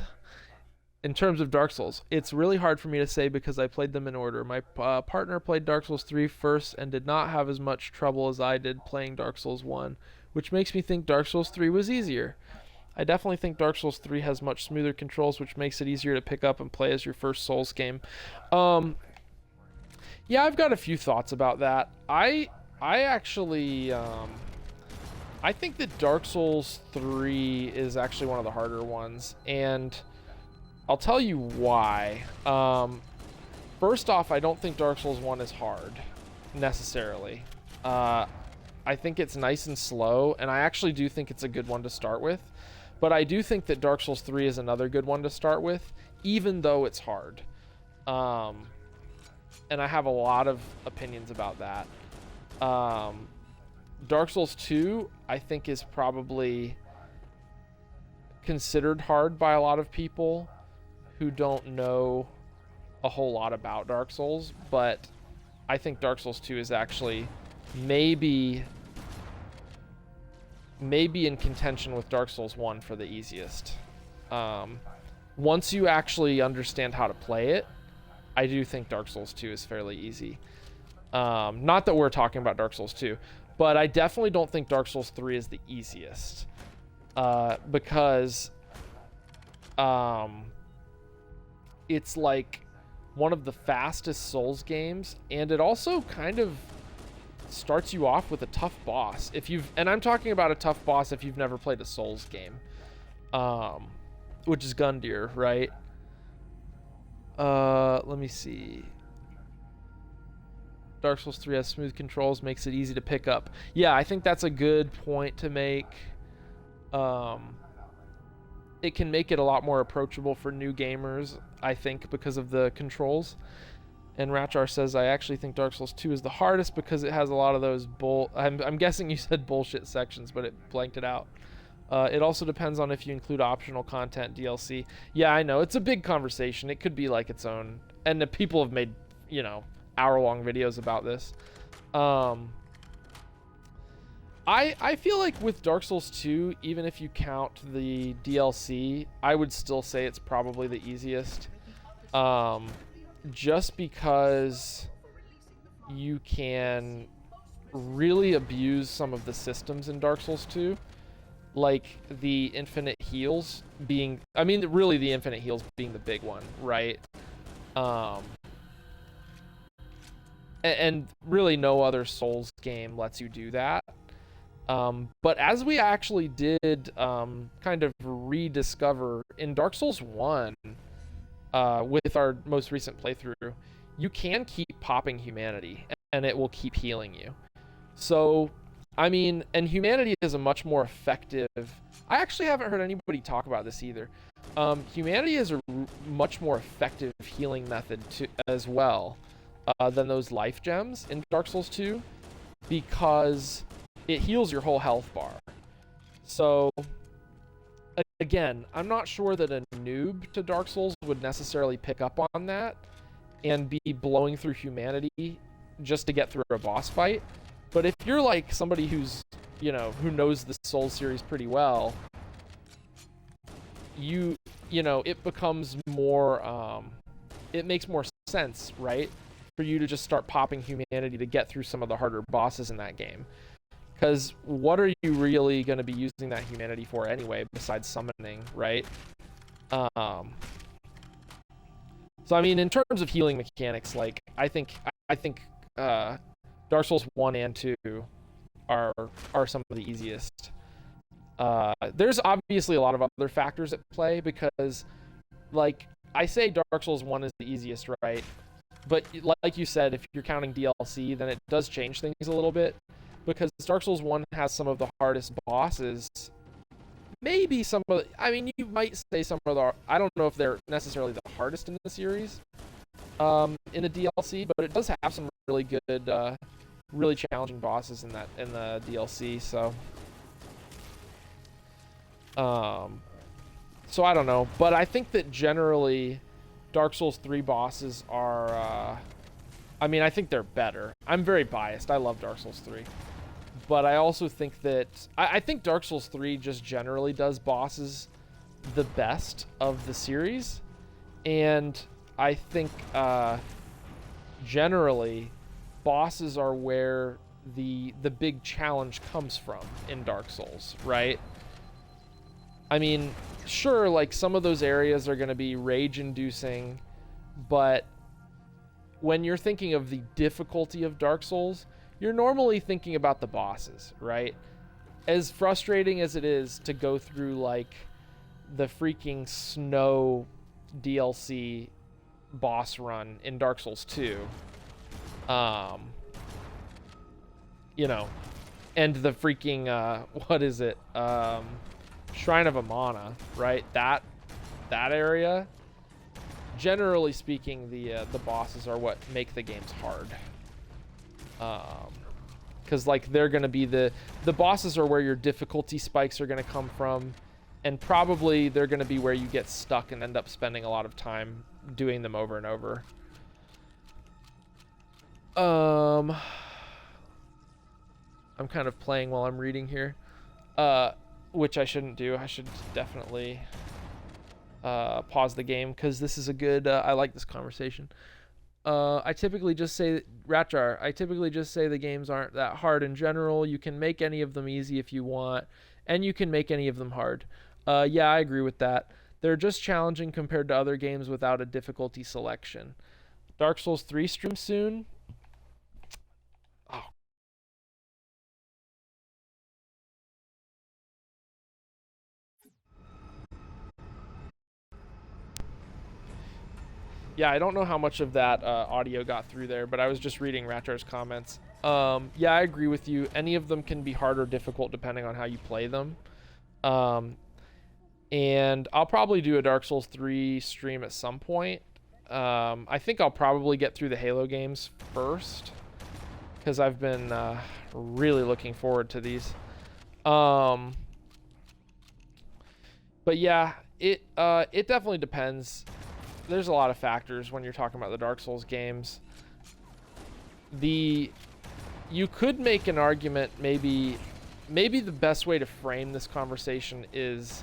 in terms of Dark Souls, it's really hard for me to say because I played them in order. My partner played Dark Souls 3 first and did not have as much trouble as I did playing Dark Souls 1, which makes me think Dark Souls 3 was easier. I definitely think Dark Souls 3 has much smoother controls, which makes it easier to pick up and play as your first Souls game. Yeah, I've got a few thoughts about that. I actually I think that Dark Souls 3 is actually one of the harder ones, and I'll tell you why. First off, I don't think Dark Souls 1 is hard, necessarily. I think it's nice and slow, and I actually do think it's a good one to start with. But I do think that Dark Souls 3 is another good one to start with, even though it's hard. And I have a lot of opinions about that. Dark Souls 2, I think, is probably considered hard by a lot of people who don't know a whole lot about Dark Souls, but I think Dark Souls 2 is actually maybe in contention with Dark Souls 1 for the easiest. Once you actually understand how to play it, I do think Dark Souls 2 is fairly easy. Not that we're talking about Dark Souls 2, but I definitely don't think Dark Souls 3 is the easiest. Because it's like one of the fastest Souls games, and it also kind of starts you off with a tough boss. And I'm talking about a tough boss if you've never played a Souls game, which is Gundyr, right? Let me see. Dark Souls 3 has smooth controls, makes it easy to pick up. Yeah, I think that's a good point to make. It can make it a lot more approachable for new gamers, I think, because of the controls. And Ratchar says, I actually think Dark Souls 2 is the hardest because it has a lot of those I'm guessing you said bullshit sections, but it blanked it out. It also depends on if you include optional content, DLC. Yeah, I know. It's a big conversation. It could be like its own. And the people have made, hour-long videos about this. I feel like with Dark Souls 2, even if you count the DLC, I would still say it's probably the easiest. Just because you can really abuse some of the systems in Dark Souls 2. Like the infinite heals really the infinite heals being the big one, right? And really no other Souls game lets you do that. But as we actually did kind of rediscover in Dark Souls 1, with our most recent playthrough, you can keep popping humanity and it will keep healing you. So, and humanity is a much more effective... I actually haven't heard anybody talk about this either. Humanity is a much more effective healing method as well than those life gems in Dark Souls 2, because it heals your whole health bar. So, again, I'm not sure that a noob to Dark Souls would necessarily pick up on that and be blowing through humanity just to get through a boss fight. But if you're like somebody who's, who knows the Souls series pretty well, it becomes more, it makes more sense, right? For you to just start popping humanity to get through some of the harder bosses in that game. Because what are you really going to be using that humanity for anyway, besides summoning, right? So, in terms of healing mechanics, like, I think Dark Souls 1 and 2 are some of the easiest. There's obviously a lot of other factors at play because, like, I say Dark Souls 1 is the easiest, right? But like you said, if you're counting DLC, then it does change things a little bit. Because Dark Souls 1 has some of the hardest bosses. Maybe some of the... you might say some of the... I don't know if they're necessarily the hardest in the series. In the DLC, but it does have some really good... really challenging bosses in the DLC, so... So I don't know. But I think that generally, Dark Souls 3 bosses are... I think they're better. I'm very biased. I love Dark Souls 3. But I also think that... I think Dark Souls 3 just generally does bosses the best of the series. And I think generally, bosses are where the big challenge comes from in Dark Souls, right? I mean, sure, like some of those areas are going to be rage-inducing, but when you're thinking of the difficulty of Dark Souls, you're normally thinking about the bosses, right? As frustrating as it is to go through like the freaking snow DLC boss run in Dark Souls 2, you know, and the freaking what is it, Shrine of Amana, right? That area, generally speaking, the bosses are what make the games hard, because like they're gonna be the bosses are where your difficulty spikes are gonna come from, and probably they're gonna be where you get stuck and end up spending a lot of time doing them over and over. I'm kind of playing while I'm reading here, which I shouldn't do. I should definitely pause the game, because this is a good, I like this conversation. I typically just say, Ratjar, I typically just say the games aren't that hard in general. You can make any of them easy if you want, and you can make any of them hard. Yeah, I agree with that. They're just challenging compared to other games without a difficulty selection. Dark Souls 3 stream soon. Oh. Yeah, I don't know how much of that audio got through there, but I was just reading Ratchar's comments. Yeah, I agree with you. Any of them can be hard or difficult depending on how you play them. And I'll probably do a Dark Souls 3 stream at some point. I think I'll probably get through the Halo games first, because I've been really looking forward to these. But yeah, it definitely depends. There's a lot of factors when you're talking about the Dark Souls games. You could make an argument, maybe the best way to frame this conversation is,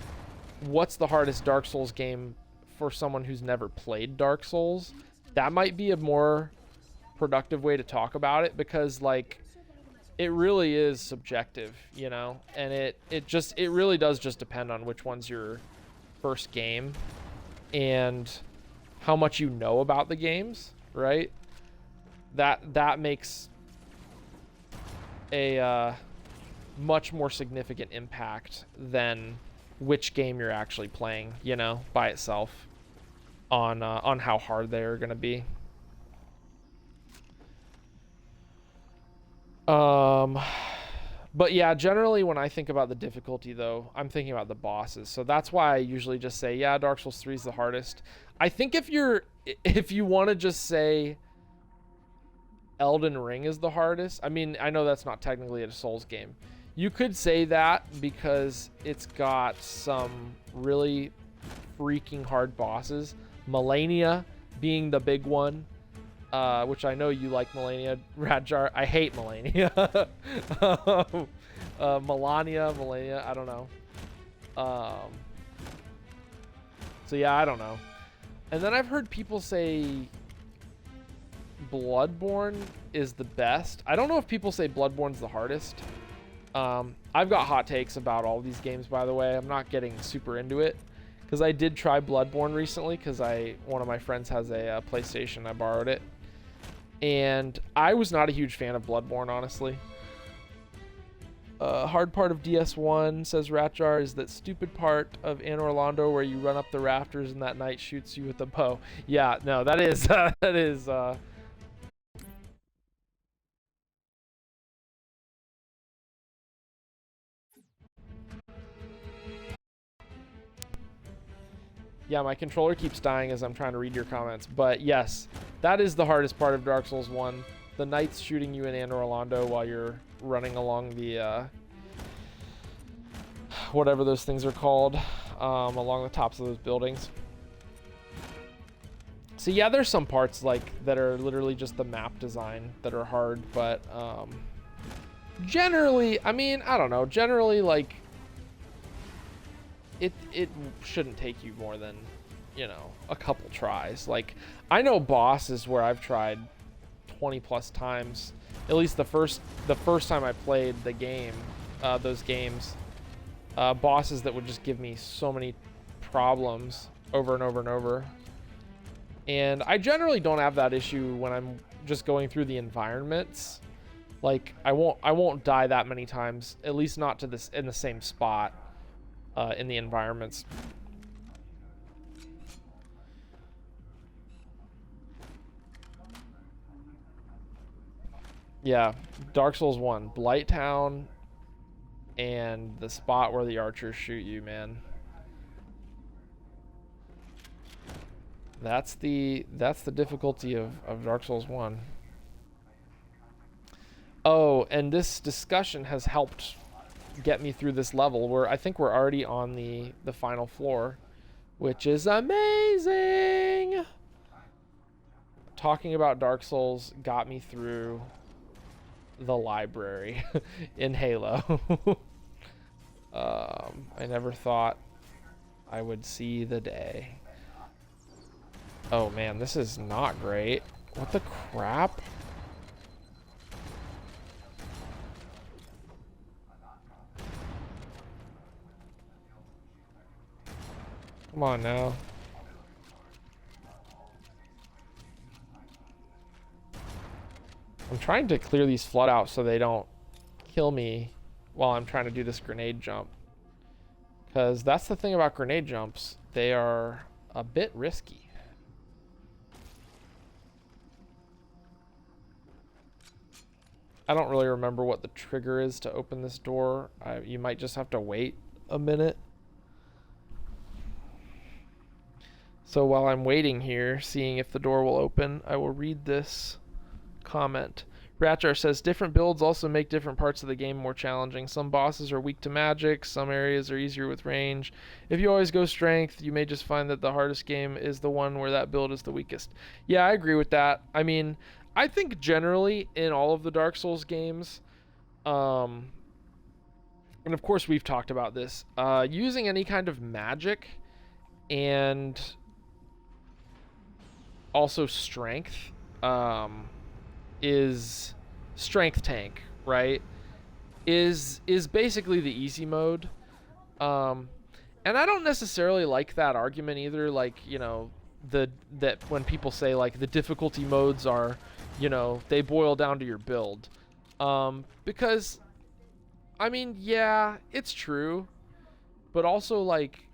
what's the hardest Dark Souls game for someone who's never played Dark Souls? That might be a more productive way to talk about it, because like it really is subjective, you know, and it really does just depend on which one's your first game and how much you know about the games, right? That makes a much more significant impact than which game you're actually playing, you know, by itself, on how hard they're gonna be. But yeah, generally when I think about the difficulty though, I'm thinking about the bosses. So that's why I usually just say, yeah, Dark Souls 3 is the hardest. I think if you want to just say Elden Ring is the hardest, I mean, I know that's not technically a Souls game. You could say that because it's got some really freaking hard bosses. Malenia being the big one, which I know you like Malenia, Radjar. I hate Malenia. Malenia, I don't know. So yeah, I don't know. And then I've heard people say Bloodborne is the best. I don't know if people say Bloodborne's the hardest. I've got hot takes about all these games, by the way. I'm not getting super into it, because I did try Bloodborne recently, because one of my friends has a PlayStation. I borrowed it, and I was not a huge fan of Bloodborne, honestly. Hard part of DS1, says Ratjar, is that stupid part of Anor Londo where you run up the rafters and that knight shoots you with a bow. Yeah, no, that is that is yeah, my controller keeps dying as I'm trying to read your comments. But yes, that is the hardest part of Dark Souls 1. The knights shooting you in Anor Londo while you're running along the, whatever those things are called, along the tops of those buildings. So yeah, there's some parts like that are literally just the map design that are hard. But generally, I mean, I don't know. Generally, like, it shouldn't take you more than, you know, a couple tries. Like, I know bosses where I've tried 20 plus times. At least the first time I played the game, those games, bosses that would just give me so many problems over and over and over. And I generally don't have that issue when I'm just going through the environments. Like I won't die that many times, at least not to this in the same spot in the environments. Yeah, Dark Souls 1, Blighttown, and the spot where the archers shoot you, man. That's the difficulty of Dark Souls 1. Oh, and this discussion has helped get me through this level where I think we're already on the final floor, which is amazing. Talking about Dark Souls got me through the library in Halo. I never thought I would see the day. Oh man, this is not great. What the crap? Come on now. I'm trying to clear these flood out so they don't kill me while I'm trying to do this grenade jump. Because that's the thing about grenade jumps. They are a bit risky. I don't really remember what the trigger is to open this door. You might just have to wait a minute. So while I'm waiting here, seeing if the door will open, I will read this comment. Ratchar says, different builds also make different parts of the game more challenging. Some bosses are weak to magic, some areas are easier with range. If you always go strength, you may just find that the hardest game is the one where that build is the weakest. Yeah, I agree with that. I mean, I think generally in all of the Dark Souls games, and of course we've talked about this, using any kind of magic and also strength, is strength tank, right? Is basically the easy mode. And I don't necessarily like that argument either, like, you know, that when people say like the difficulty modes are, you know, they boil down to your build. Because I mean, yeah, it's true, but also like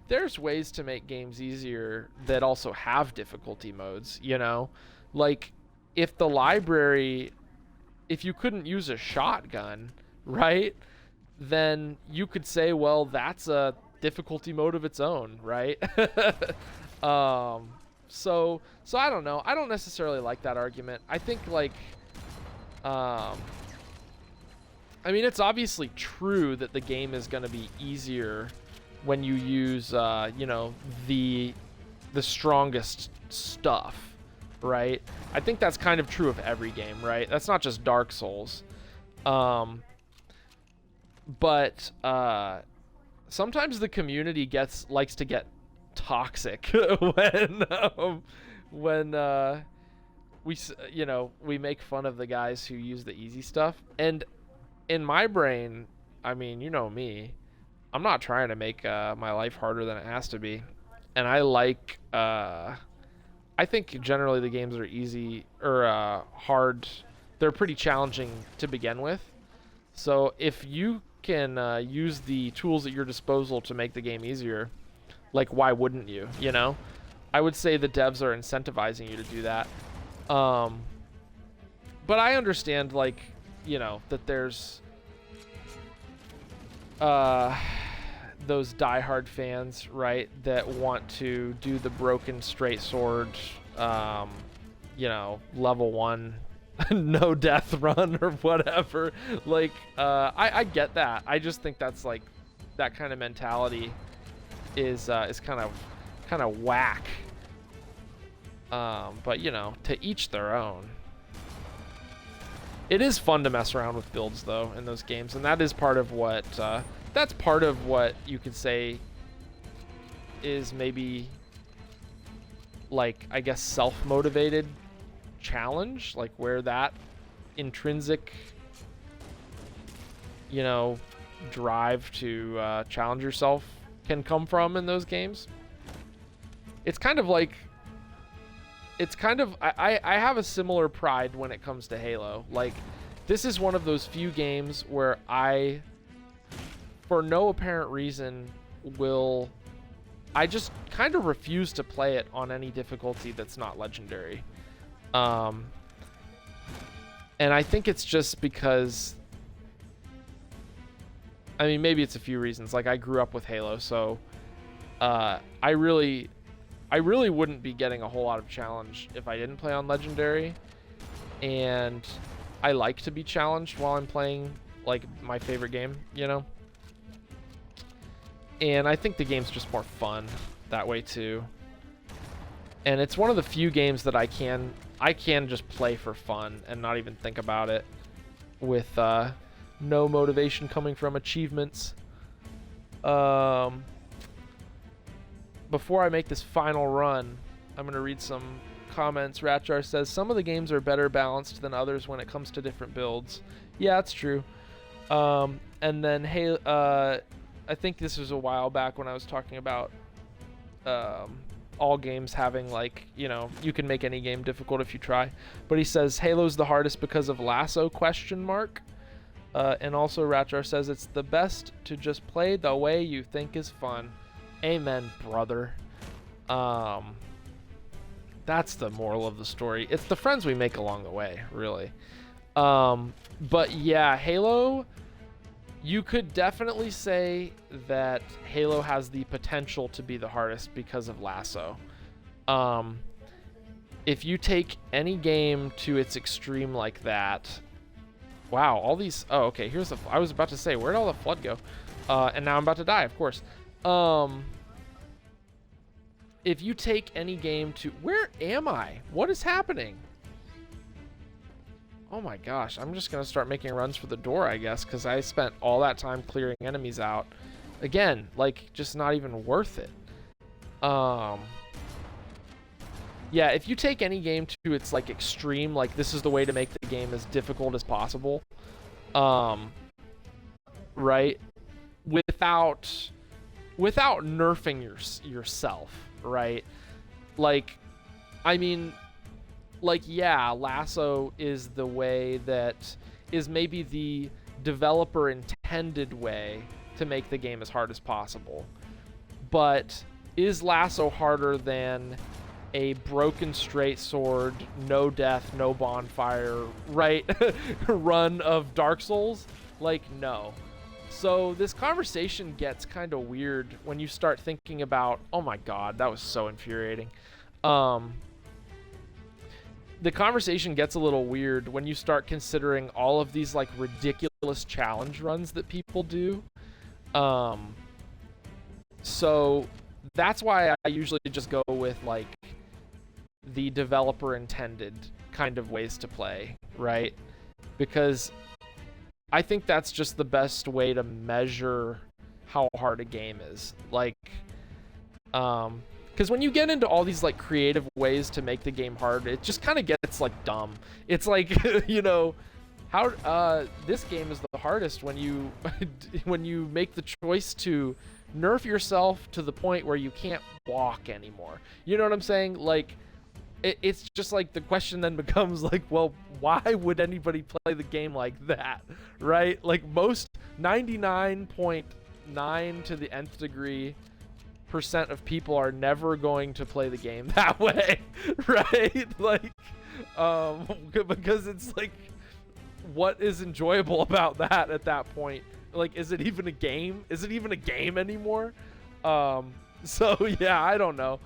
there's ways to make games easier that also have difficulty modes, you know? Like if the library, if you couldn't use a shotgun, right? Then you could say, well, that's a difficulty mode of its own, right? So I don't know. I don't necessarily like that argument. I think like, I mean, it's obviously true that the game is going to be easier when you use, you know, the strongest stuff, right? I think that's kind of true of every game, right? That's not just Dark Souls. But sometimes the community likes to get toxic when we make fun of the guys who use the easy stuff. And in my brain, I mean, you know me, I'm not trying to make my life harder than it has to be. And I think generally the games are easy or hard. They're pretty challenging to begin with. So if you can use the tools at your disposal to make the game easier, like why wouldn't you, you know? I would say the devs are incentivizing you to do that. But I understand, like, you know, that there's those diehard fans, right, that want to do the broken straight sword, you know, level 1 no death run or whatever. Like, I get that. I just think that's like that kind of mentality is kind of whack. But you know, to each their own. It is fun to mess around with builds though in those games, and that is part of what you could say is maybe like, I guess, self-motivated challenge, like where that intrinsic, you know, drive to challenge yourself can come from in those games. It's kind of like, I have a similar pride when it comes to Halo. Like, this is one of those few games where I, for no apparent reason, I just kind of refuse to play it on any difficulty that's not legendary. And I think it's just because, I mean, maybe it's a few reasons. Like, I grew up with Halo, so I really wouldn't be getting a whole lot of challenge if I didn't play on legendary. And I like to be challenged while I'm playing, like, my favorite game, you know? And I think the game's just more fun that way too. And it's one of the few games that I can just play for fun and not even think about it, with no motivation coming from achievements. Before I make this final run, I'm going to read some comments. Ratjar says, some of the games are better balanced than others when it comes to different builds. Yeah, that's true. And then, hey, I think this was a while back when I was talking about all games having, like, you know, you can make any game difficult if you try. But he says, Halo's the hardest because of lasso, ? And also Ratjar says, it's the best to just play the way you think is fun. Amen, brother. That's the moral of the story. It's the friends we make along the way, really. But yeah, Halo, you could definitely say that Halo has the potential to be the hardest because of lasso. If you take any game to its extreme like that, wow, all these, oh, okay, here's the, I was about to say, where'd all the flood go? And now I'm about to die, of course. If you take any game to, where am I? What is happening? Oh my gosh, I'm just gonna start making runs for the door, I guess, because I spent all that time clearing enemies out. Again, like, just not even worth it. Yeah, if you take any game to its, like, extreme, like, this is the way to make the game as difficult as possible, right, without nerfing yourself, right? Like, I mean, like, yeah, lasso is the way that is maybe the developer intended way to make the game as hard as possible. But is lasso harder than a broken straight sword, no death, no bonfire, right, run of Dark Souls? Like, no. So this conversation gets kind of weird when you start thinking about, oh my god, that was so infuriating. The conversation gets a little weird when you start considering all of these, like, ridiculous challenge runs that people do. So that's why I usually just go with, like, the developer intended kind of ways to play, right? Because I think that's just the best way to measure how hard a game is. Like, because when you get into all these, like, creative ways to make the game hard, it just kind of gets, like, dumb. It's like, you know, how this game is the hardest when you when you make the choice to nerf yourself to the point where you can't walk anymore. You know what I'm saying? Like, it's just like the question then becomes, like, well, why would anybody play the game like that, right? Like, most 99.9 to the nth degree % of people are never going to play the game that way, right? Like, because it's like, what is enjoyable about that at that point? Like, is it even a game? Is it even a game anymore? So yeah, I don't know.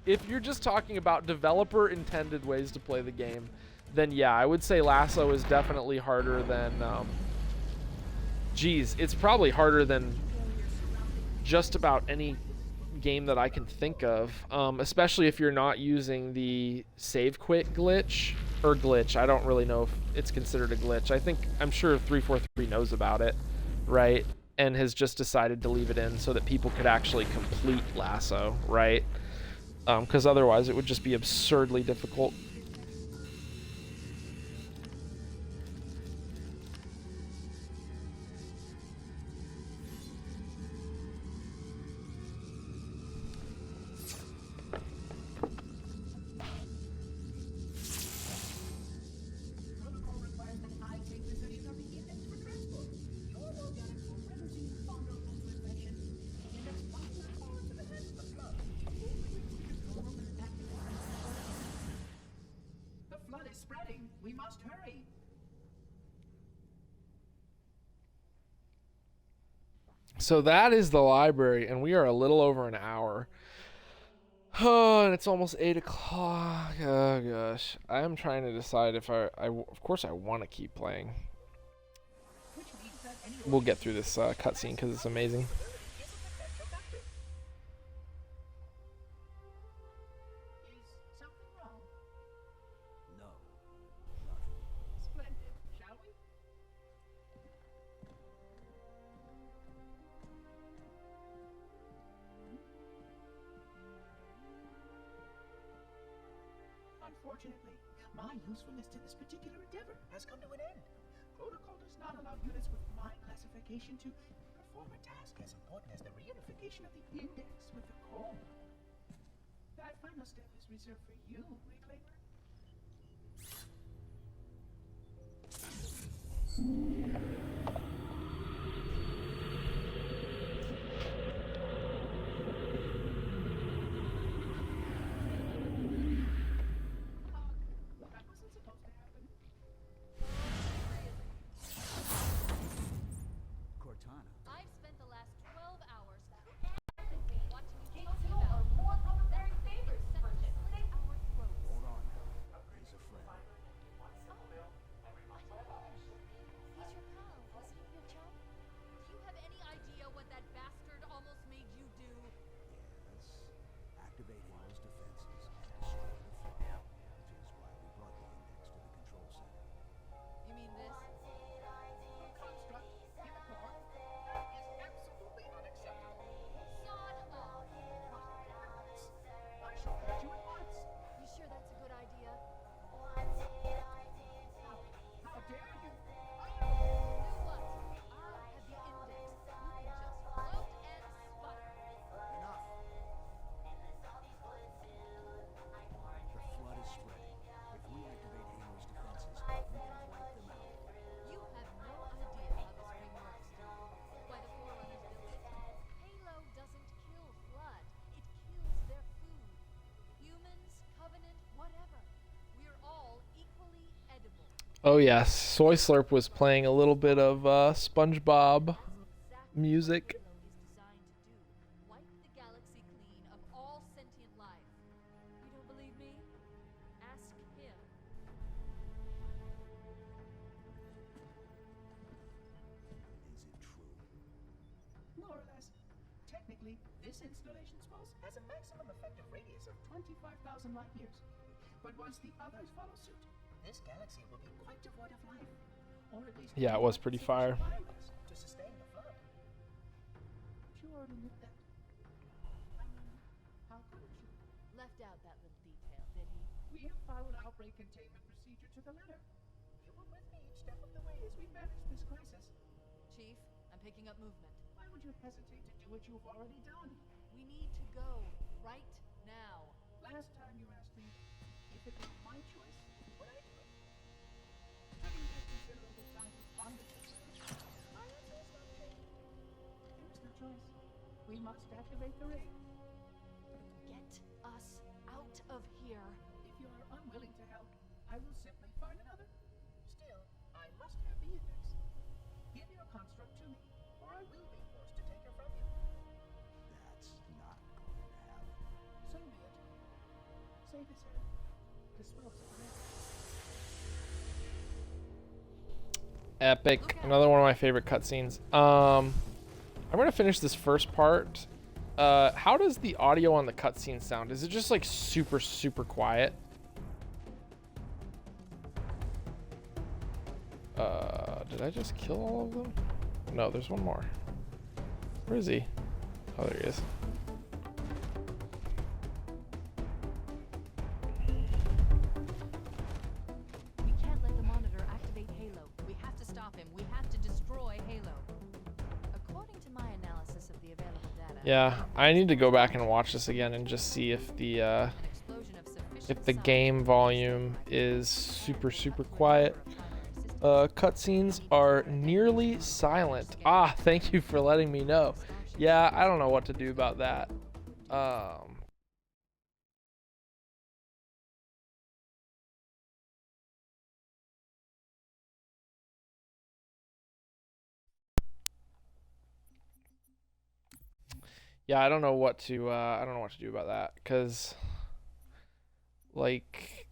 If you're just talking about developer intended ways to play the game, then yeah, I would say lasso is definitely harder than, geez, it's probably harder than just about any game that I can think of, especially if you're not using the save quit glitch, or glitch. I don't really know if it's considered a glitch. I'm sure 343 knows about it, right? And has just decided to leave it in so that people could actually complete lasso, right? Because otherwise it would just be absurdly difficult. coming. We must hurry. So that is the library, and we are a little over an hour. Oh, and it's almost 8 o'clock. Oh gosh, I am trying to decide if of course I want to keep playing. Which means that any We'll get through this cutscene because it's amazing. isn't effective factor. Is something wrong? No, nothing. Splendid. Shall we? Unfortunately, my usefulness to this particular endeavor has come to an end. Protocol does not allow units with my classification to perform a task as important as the reunification of the index with the core. That final step is reserved for you, Reclaimer. That wasn't supposed to happen. Cortana. I've spent the last 12 hours actively watching you talk about more from the very favors set to slit our throats. Hold on now. He's a friend. He's your pal, wasn't he, your chum? Do you have any idea what that bastard almost made you do? Yes. Activate Halo's defenses and destroy the flood. Which is why we brought the index to the control center. You mean this? Construct in the core. That is absolutely unacceptable. Sod off. I shall put you at once. You sure that's a good idea? How dare you? Do what? I'll have the index. You can just float and sputter. Enough! The flood is spreading. If we activate Halo's defenses, we can wipe them out. You have no idea how this ring works, do you? Why the Forerunners built it? Halo doesn't kill Flood. It kills their food. Humans, Covenant, whatever. We're all equally edible. Oh yes, Soy Slurp was playing a little bit of SpongeBob Exactly music. what Halo is designed to do. Wipe the galaxy clean of all sentient life. You don't believe me? Ask him. Is it true? More or less. Technically, this installation's pulse has a maximum effective radius of 25,000 light years. But once the others follow suit, this galaxy will be quite devoid of life. Or at least Yeah, it was pretty fire. biomass to sustain the flood. But you already knew that. I mean, how could you? Left out that little detail, did he? We have followed outbreak containment procedure to the letter. You were with me each step of the way as we managed this crisis. Chief, I'm picking up movement. Why would you hesitate to do what you've already done? We need to go right now. Last time you asked me if it were my choice, would I do it? Having had considerable time to ponder this, my answer is not changing. There is no choice. We must activate the ring. Get us out of here. If you are unwilling to help, I will simply find another. Still, I must have the index. Give your construct to me, or I will be forced to take her from you. That's not going to happen. So be it. Save his head. Dispose of the ring. Epic. Another one of my favorite cutscenes. I'm gonna finish this first part. How does the audio on the cutscene sound? Is it just like super, super quiet? Did I just kill all of them? No, there's one more. Where is he? Oh, there he is. We can't let the monitor activate Halo. We have to stop him. We have to destroy Halo. According to my analysis of the available data, Yeah, I need to go back and watch this again and just see if the an explosion of sufficient if the size game to volume destroy is Halo super, super would quiet. power our primary systems. Cutscenes are nearly silent. Ah, thank you for letting me know. Yeah, I don't know what to do about that. Yeah, I don't know what to do about that, because like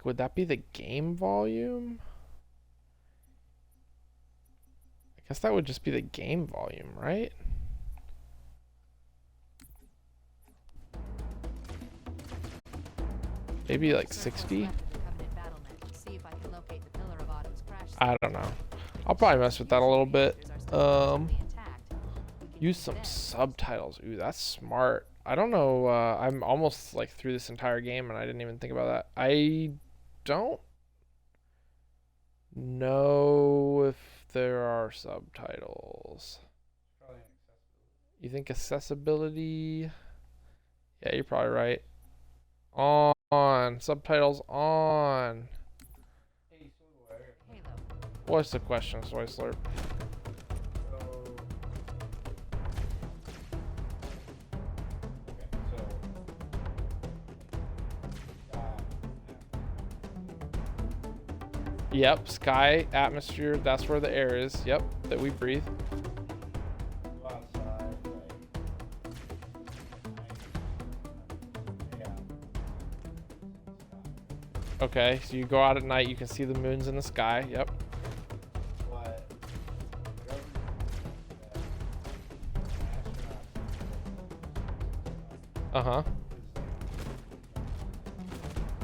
would that be the game volume? I guess that would just be the game volume, right? Maybe like 60? I don't know. I'll probably mess with that a little bit. Use some subtitles. Ooh, that's smart. I don't know. I'm almost like through this entire game and I didn't even think about that. I don't know if there are subtitles. You think accessibility? Yeah, you're probably right. On. Subtitles on. What's the question, Soy Slurp? Yep, sky, atmosphere, that's where the air is. Yep, that we breathe. Okay, so you go out at night, you can see the moons in the sky. Yep. Uh-huh.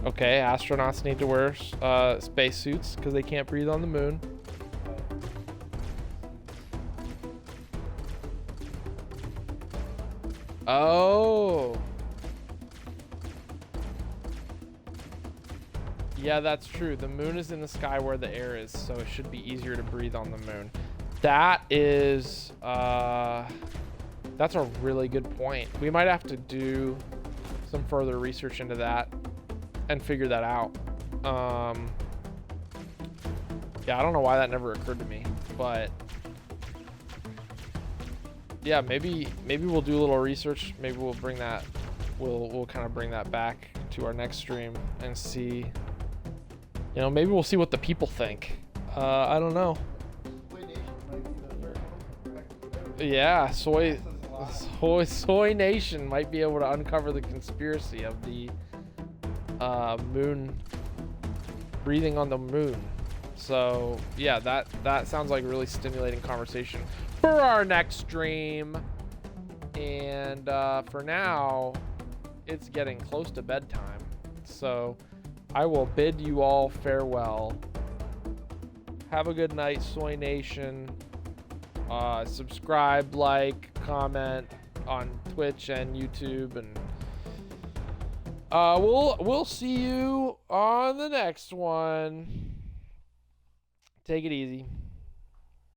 Okay, astronauts need to wear spacesuits because they can't breathe on the moon. Oh. Yeah, that's true. The moon is in the sky where the air is, so it should be easier to breathe on the moon. That is, that's a really good point. We might have to do some further research into that and figure that out. Yeah, I don't know why that never occurred to me, but yeah, maybe we'll do a little research. Maybe we'll bring that, we'll kind of bring that back to our next stream and see, you know, maybe we'll see what the people think. I don't know. Yeah, Soy Nation might be able to uncover the conspiracy of the moon, breathing on the moon. So yeah, that sounds like a really stimulating conversation for our next stream. And for now, it's getting close to bedtime, so I will bid you all farewell. Have a good night, Soy Nation. Subscribe, like, comment on Twitch and YouTube, and we'll see you on the next one. Take it easy.